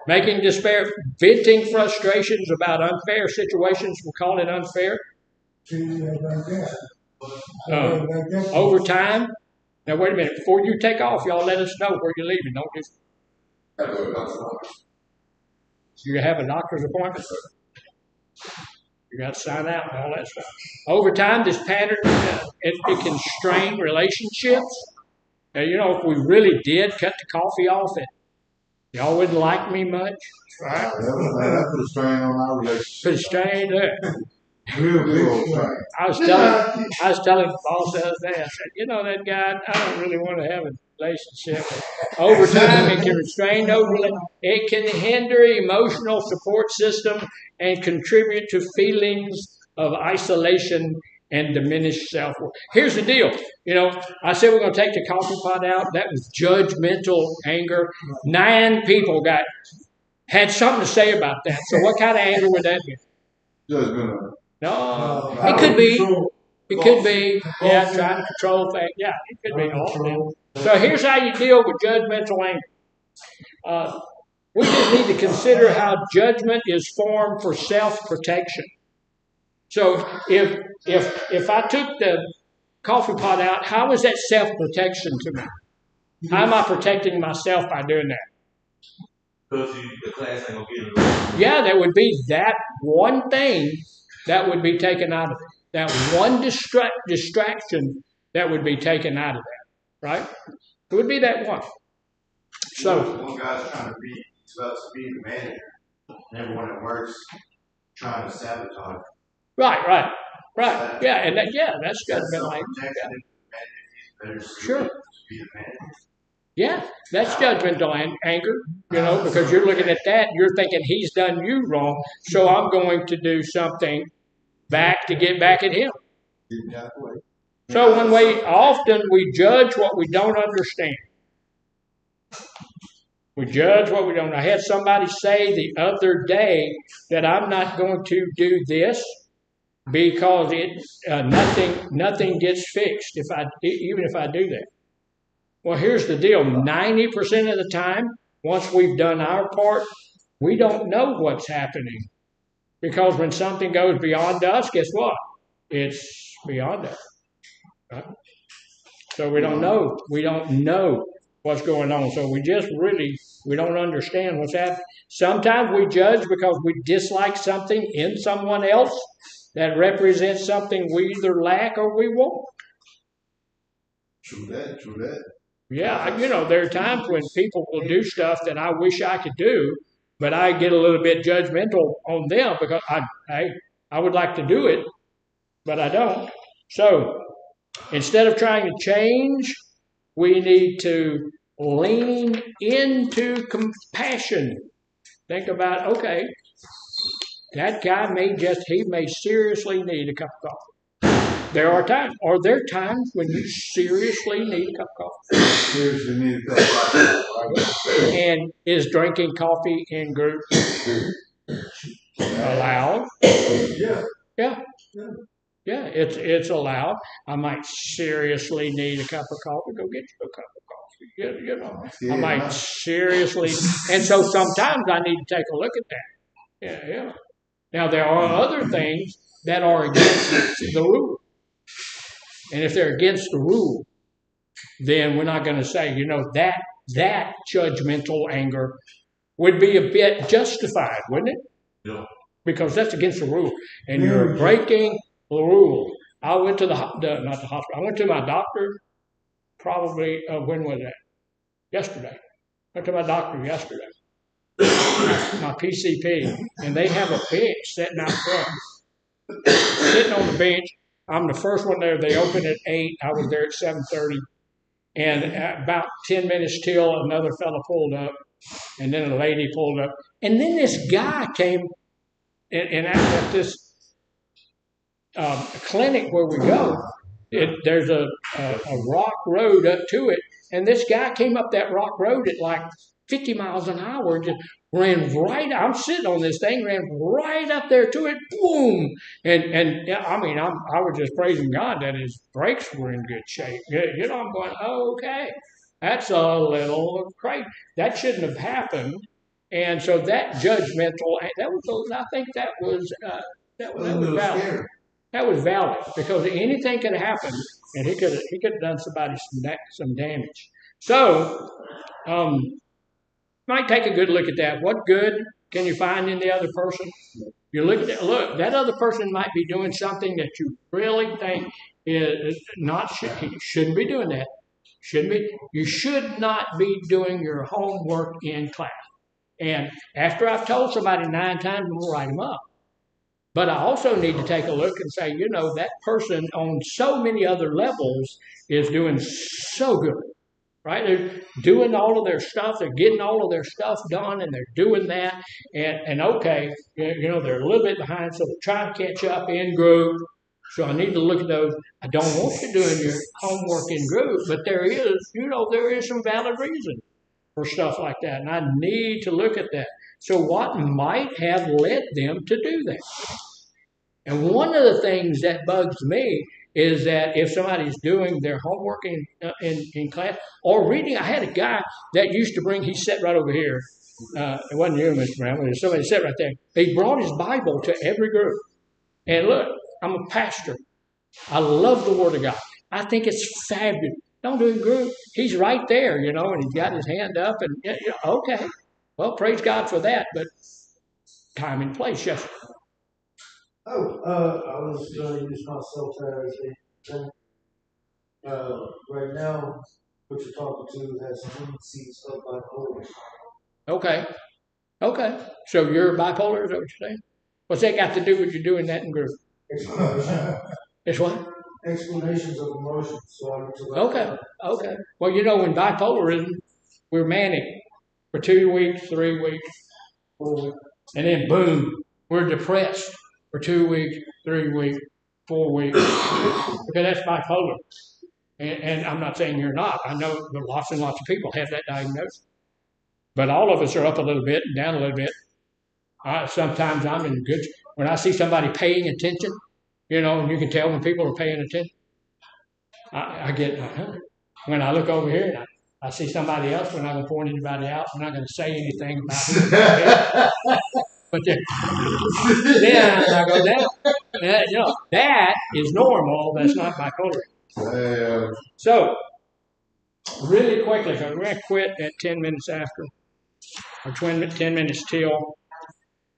making despair, venting frustrations about unfair situations. We'll call it unfair. Over time. Now, wait a minute. Before you take off, y'all let us know where you're leaving. Don't just. You have a doctor's appointment. You got to sign out and all that stuff. Over time, this pattern it can strain relationships. Now, you know, if we really did cut the coffee off, y'all wouldn't like me much, right? That put a strain on our relationship. Put a strain there. Real big old strain. I was telling the boss the other day. I said, you know, that guy, I don't really want to have a relationship. Over time, it can restrain those relationships. It can hinder emotional support system and contribute to feelings of isolation and diminished self-worth. Here's the deal. You know, I said we're going to take the coffee pot out. That was judgmental anger. 9 people had something to say about that. So what kind of anger would that be? Judgmental. No, it could be. It could be. Yeah, trying to control things. Yeah, it could be all of them. So here's how you deal with judgmental anger. We just need to consider how judgment is formed for self-protection. So if I took the coffee pot out, how is that self-protection to me? How am I protecting myself by doing that? Because the class ain't gonna get it. Yeah, there would be that one thing that would be taken out of it. That one distraction that would be taken out of that, right? It would be that one. So one guy's trying to be the manager, and everyone that works trying to sabotage. Right. Yeah, and that's judgmental anger. Sure. Yeah, that's judgmental anger, you know, because you're looking at that, you're thinking he's done you wrong, so I'm going to do something back to get back at him. So often we judge what we don't understand. We judge what we don't. I had somebody say the other day that I'm not going to do this because nothing gets fixed even if I do that. Well, here's the deal. 90% of the time, once we've done our part, we don't know what's happening. Because when something goes beyond us, guess what? It's beyond us. Right? So we don't know. We don't know what's going on. So we don't understand what's happening. Sometimes we judge because we dislike something in someone else that represents something we either lack or we want. True that. Yeah, you know, there are times when people will do stuff that I wish I could do, but I get a little bit judgmental on them because I would like to do it, but I don't. So instead of trying to change, we need to lean into compassion. Think about, okay, that guy may seriously need a cup of coffee. There are times when you seriously need a cup of coffee. Seriously need a cup of coffee. And is drinking coffee in group allowed? Yeah. Yeah. Yeah, it's allowed. I might seriously need a cup of coffee. Go get you a cup of coffee. You know, I might seriously, and so sometimes I need to take a look at that. Yeah. Now there are other things that are against the rule, and if they're against the rule, then we're not going to say, that judgmental anger would be a bit justified, wouldn't it? Yeah. Because that's against the rule, and you're breaking the rule. I went to not the hospital. I went to my doctor. Probably when was that? Yesterday. Went to my doctor yesterday. My PCP, and they have a bench sitting out front. Sitting on the bench. I'm the first one there. They open at 8. I was there at 7:30, and at about 10 minutes till, another fella pulled up, and then a lady pulled up, and then this guy came. And at this clinic where we go, there's a rock road up to it, and this guy came up that rock road at like 50 miles an hour, just ran right. I'm sitting on this thing, ran right up there to it, boom! And yeah, I mean, I was just praising God that his brakes were in good shape. I'm going, okay, that's a little crazy. That shouldn't have happened. And so that judgmental, I think that was valid. That was valid because anything could happen, and he could have done somebody some damage. So, might take a good look at that. What good can you find in the other person? You look at that other person might be doing something that you really think is not. He shouldn't be doing that. Shouldn't be. You should not be doing your homework in class. And after I've told somebody 9 times, I'm going to write them up. But I also need to take a look and say, that person on so many other levels is doing so good, right? They're doing all of their stuff. They're getting all of their stuff done, and they're doing that. And okay, they're a little bit behind, so they're trying to catch up in group. So I need to look at those. I don't want you doing your homework in group, but there is some valid reason for stuff like that, and I need to look at that. So what might have led them to do that? And one of the things that bugs me is that if somebody's doing their homework in class or reading, I had a guy that used to bring, he sat right over here. It wasn't you, Mr. Brown, but somebody sat right there. He brought his Bible to every group. And look, I'm a pastor. I love the Word of God. I think it's fabulous. Don't do it in group. He's right there, and he's got his hand up. And okay, well, praise God for that. But time and place, yes. I was going to use myself as a right now. What you're talking to has tendencies of bipolar. Okay. So you're bipolar, is that what you're saying? What's that got to do with you doing that in group? Explanation. It's what? Explanations of emotions. So okay. Well, in bipolarism, we're manic for 2 weeks, 3 weeks, 4 weeks, and then boom, we're depressed for 2 weeks, 3 weeks, 4 weeks, because that's bipolar. And I'm not saying you're not. I know that lots and lots of people have that diagnosis, but all of us are up a little bit and down a little bit. Sometimes I'm in good. When I see somebody paying attention, and you can tell when people are paying attention. I get, when I look over here and I see somebody else, we're not going to point anybody out. We're not going to say anything about it. But then I go down. That is normal. That's not bipolar. So, really quickly, because we're going to quit at 10 minutes after, or 10 minutes till.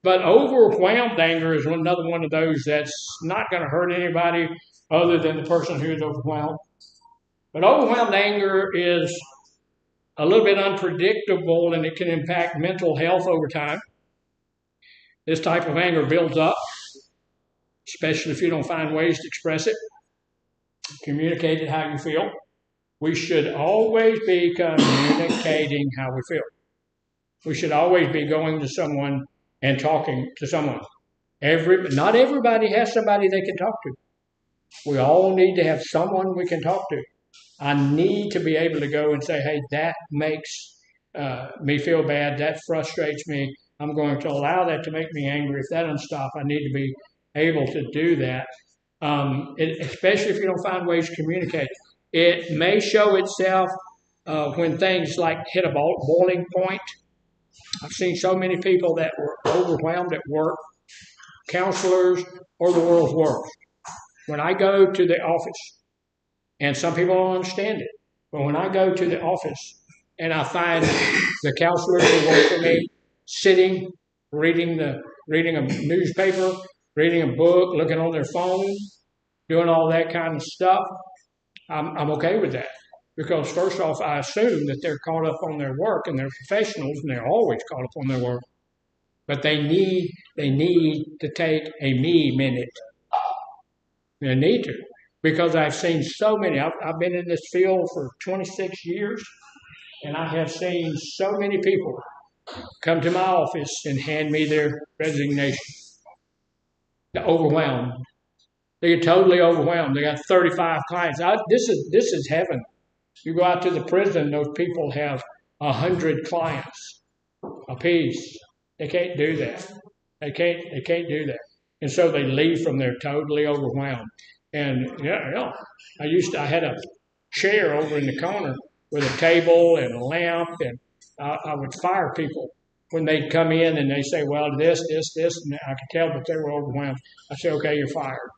But overwhelmed anger is another one of those that's not going to hurt anybody other than the person who is overwhelmed. But overwhelmed anger is a little bit unpredictable, and it can impact mental health over time. This type of anger builds up, especially if you don't find ways to express it. Communicate it how you feel. We should always be communicating how we feel. We should always be going to someone and talking to someone. Not everybody has somebody they can talk to. We all need to have someone we can talk to. I need to be able to go and say, hey, that makes me feel bad. That frustrates me. I'm going to allow that to make me angry. If that doesn't stop, I need to be able to do that. Especially if you don't find ways to communicate. It may show itself when things like hit a boiling point. I've seen so many people that were overwhelmed at work, counselors, or the world's worst. When I go to the office, and some people don't understand it, but when I go to the office and I find the counselors who work for me sitting, reading a newspaper, reading a book, looking on their phone, doing all that kind of stuff, I'm okay with that. Because first off, I assume that they're caught up on their work and they're professionals and they're always caught up on their work. But they need to take a me minute. They need to. Because I've seen so many, I've been in this field for 26 years, and I have seen so many people come to my office and hand me their resignation. They're overwhelmed. They get totally overwhelmed. They got 35 clients. This is heaven. You go out to the prison, those people have 100 clients apiece. They can't do that. They can't do that. And so they leave from there totally overwhelmed. And I had a chair over in the corner with a table and a lamp, and I would fire people when they'd come in and they say, well, this, and I could tell that they were overwhelmed. I said, okay, you're fired.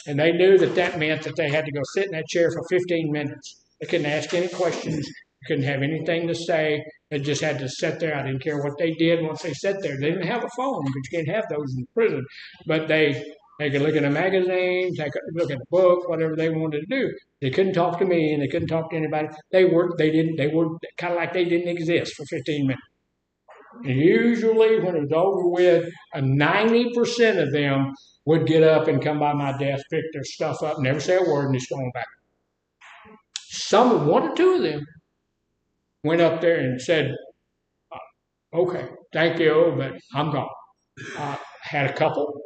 And they knew that meant that they had to go sit in that chair for 15 minutes. They couldn't ask any questions. They couldn't have anything to say. They just had to sit there. I didn't care what they did once they sat there. They didn't have a phone, but you can't have those in prison. But they could look at a magazine, they could look at a book, whatever they wanted to do. They couldn't talk to me, and they couldn't talk to anybody. They were kind of like they didn't exist for 15 minutes. And usually, when it was over with, 90% of them would get up and come by my desk, pick their stuff up, never say a word, and just go on back. One or two of them went up there and said, okay, thank you, but I'm gone. I had a couple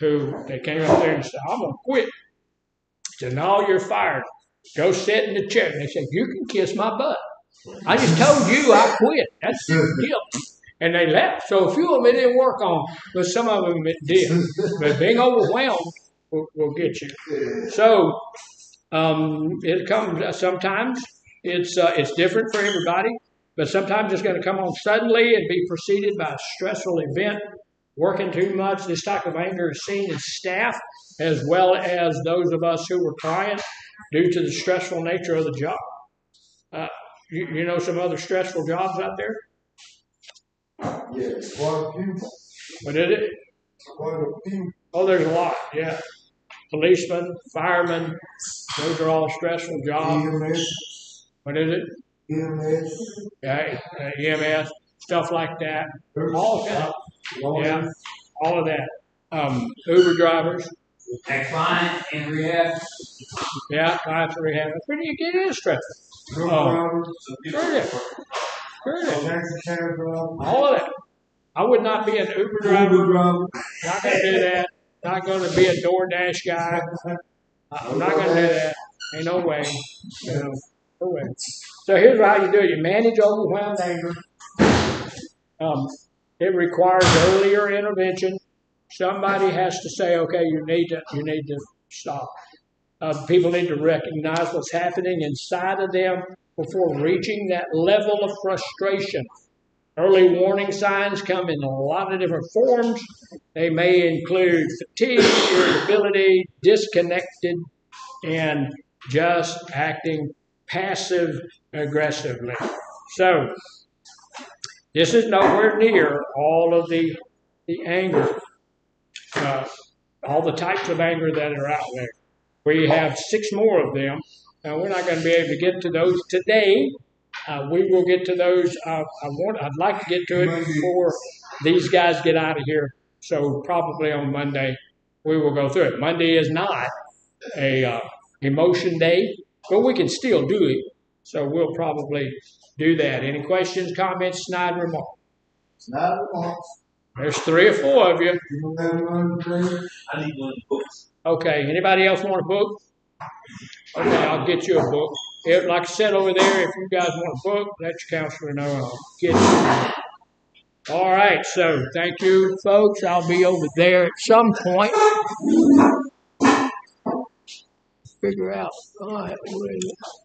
who they came up there and said, I'm going to quit. I said, no, you're fired. Go sit in the chair. And they said, you can kiss my butt. I just told you I quit. That's the deal. And they left. So a few of them it didn't work on, but some of them it did. But being overwhelmed will get you. So it comes sometimes. It's different for everybody, but sometimes it's going to come on suddenly and be preceded by a stressful event. Working too much, this type of anger is seen in staff as well as those of us who were clients due to the stressful nature of the job. You know some other stressful jobs out there? Yeah, quite a few. What is it? Quite a few. Oh, there's a lot, yeah. Policemen, firemen, those are all stressful jobs. EMS. What is it? EMS. Yeah, EMS, stuff like that. All kind of, yeah, all of that. Uber drivers. And client in rehab. Yeah, clients in rehab. That's when you get in stressful. Sure is. All of that. I would not be an Uber driver. Not going to do that. Not going to be a DoorDash guy. I'm not going to do that. Ain't no way. No way. So here's how you do it. You manage overwhelmed anger. It requires earlier intervention. Somebody has to say, okay, you need to stop. People need to recognize what's happening inside of them before reaching that level of frustration. Early warning signs come in a lot of different forms. They may include fatigue, irritability, disconnected, and just acting passive aggressively. So, this is nowhere near all of the anger, all the types of anger that are out there. We have 6 more of them. Now, we're not going to be able to get to those today. We will get to those. I'd like to get to it before these guys get out of here. So probably on Monday we will go through it. Monday is not a emotion day, but we can still do it. So we'll probably do that. Any questions, comments, snide remarks? Snide remarks. There's 3 or 4 of you. I need one books. Okay, anybody else want a book? Okay, I'll get you a book. Like I said over there, if you guys want a book, let your counselor know. I'll get you. All right, so thank you, folks. I'll be over there at some point. Figure out. All right, where is it?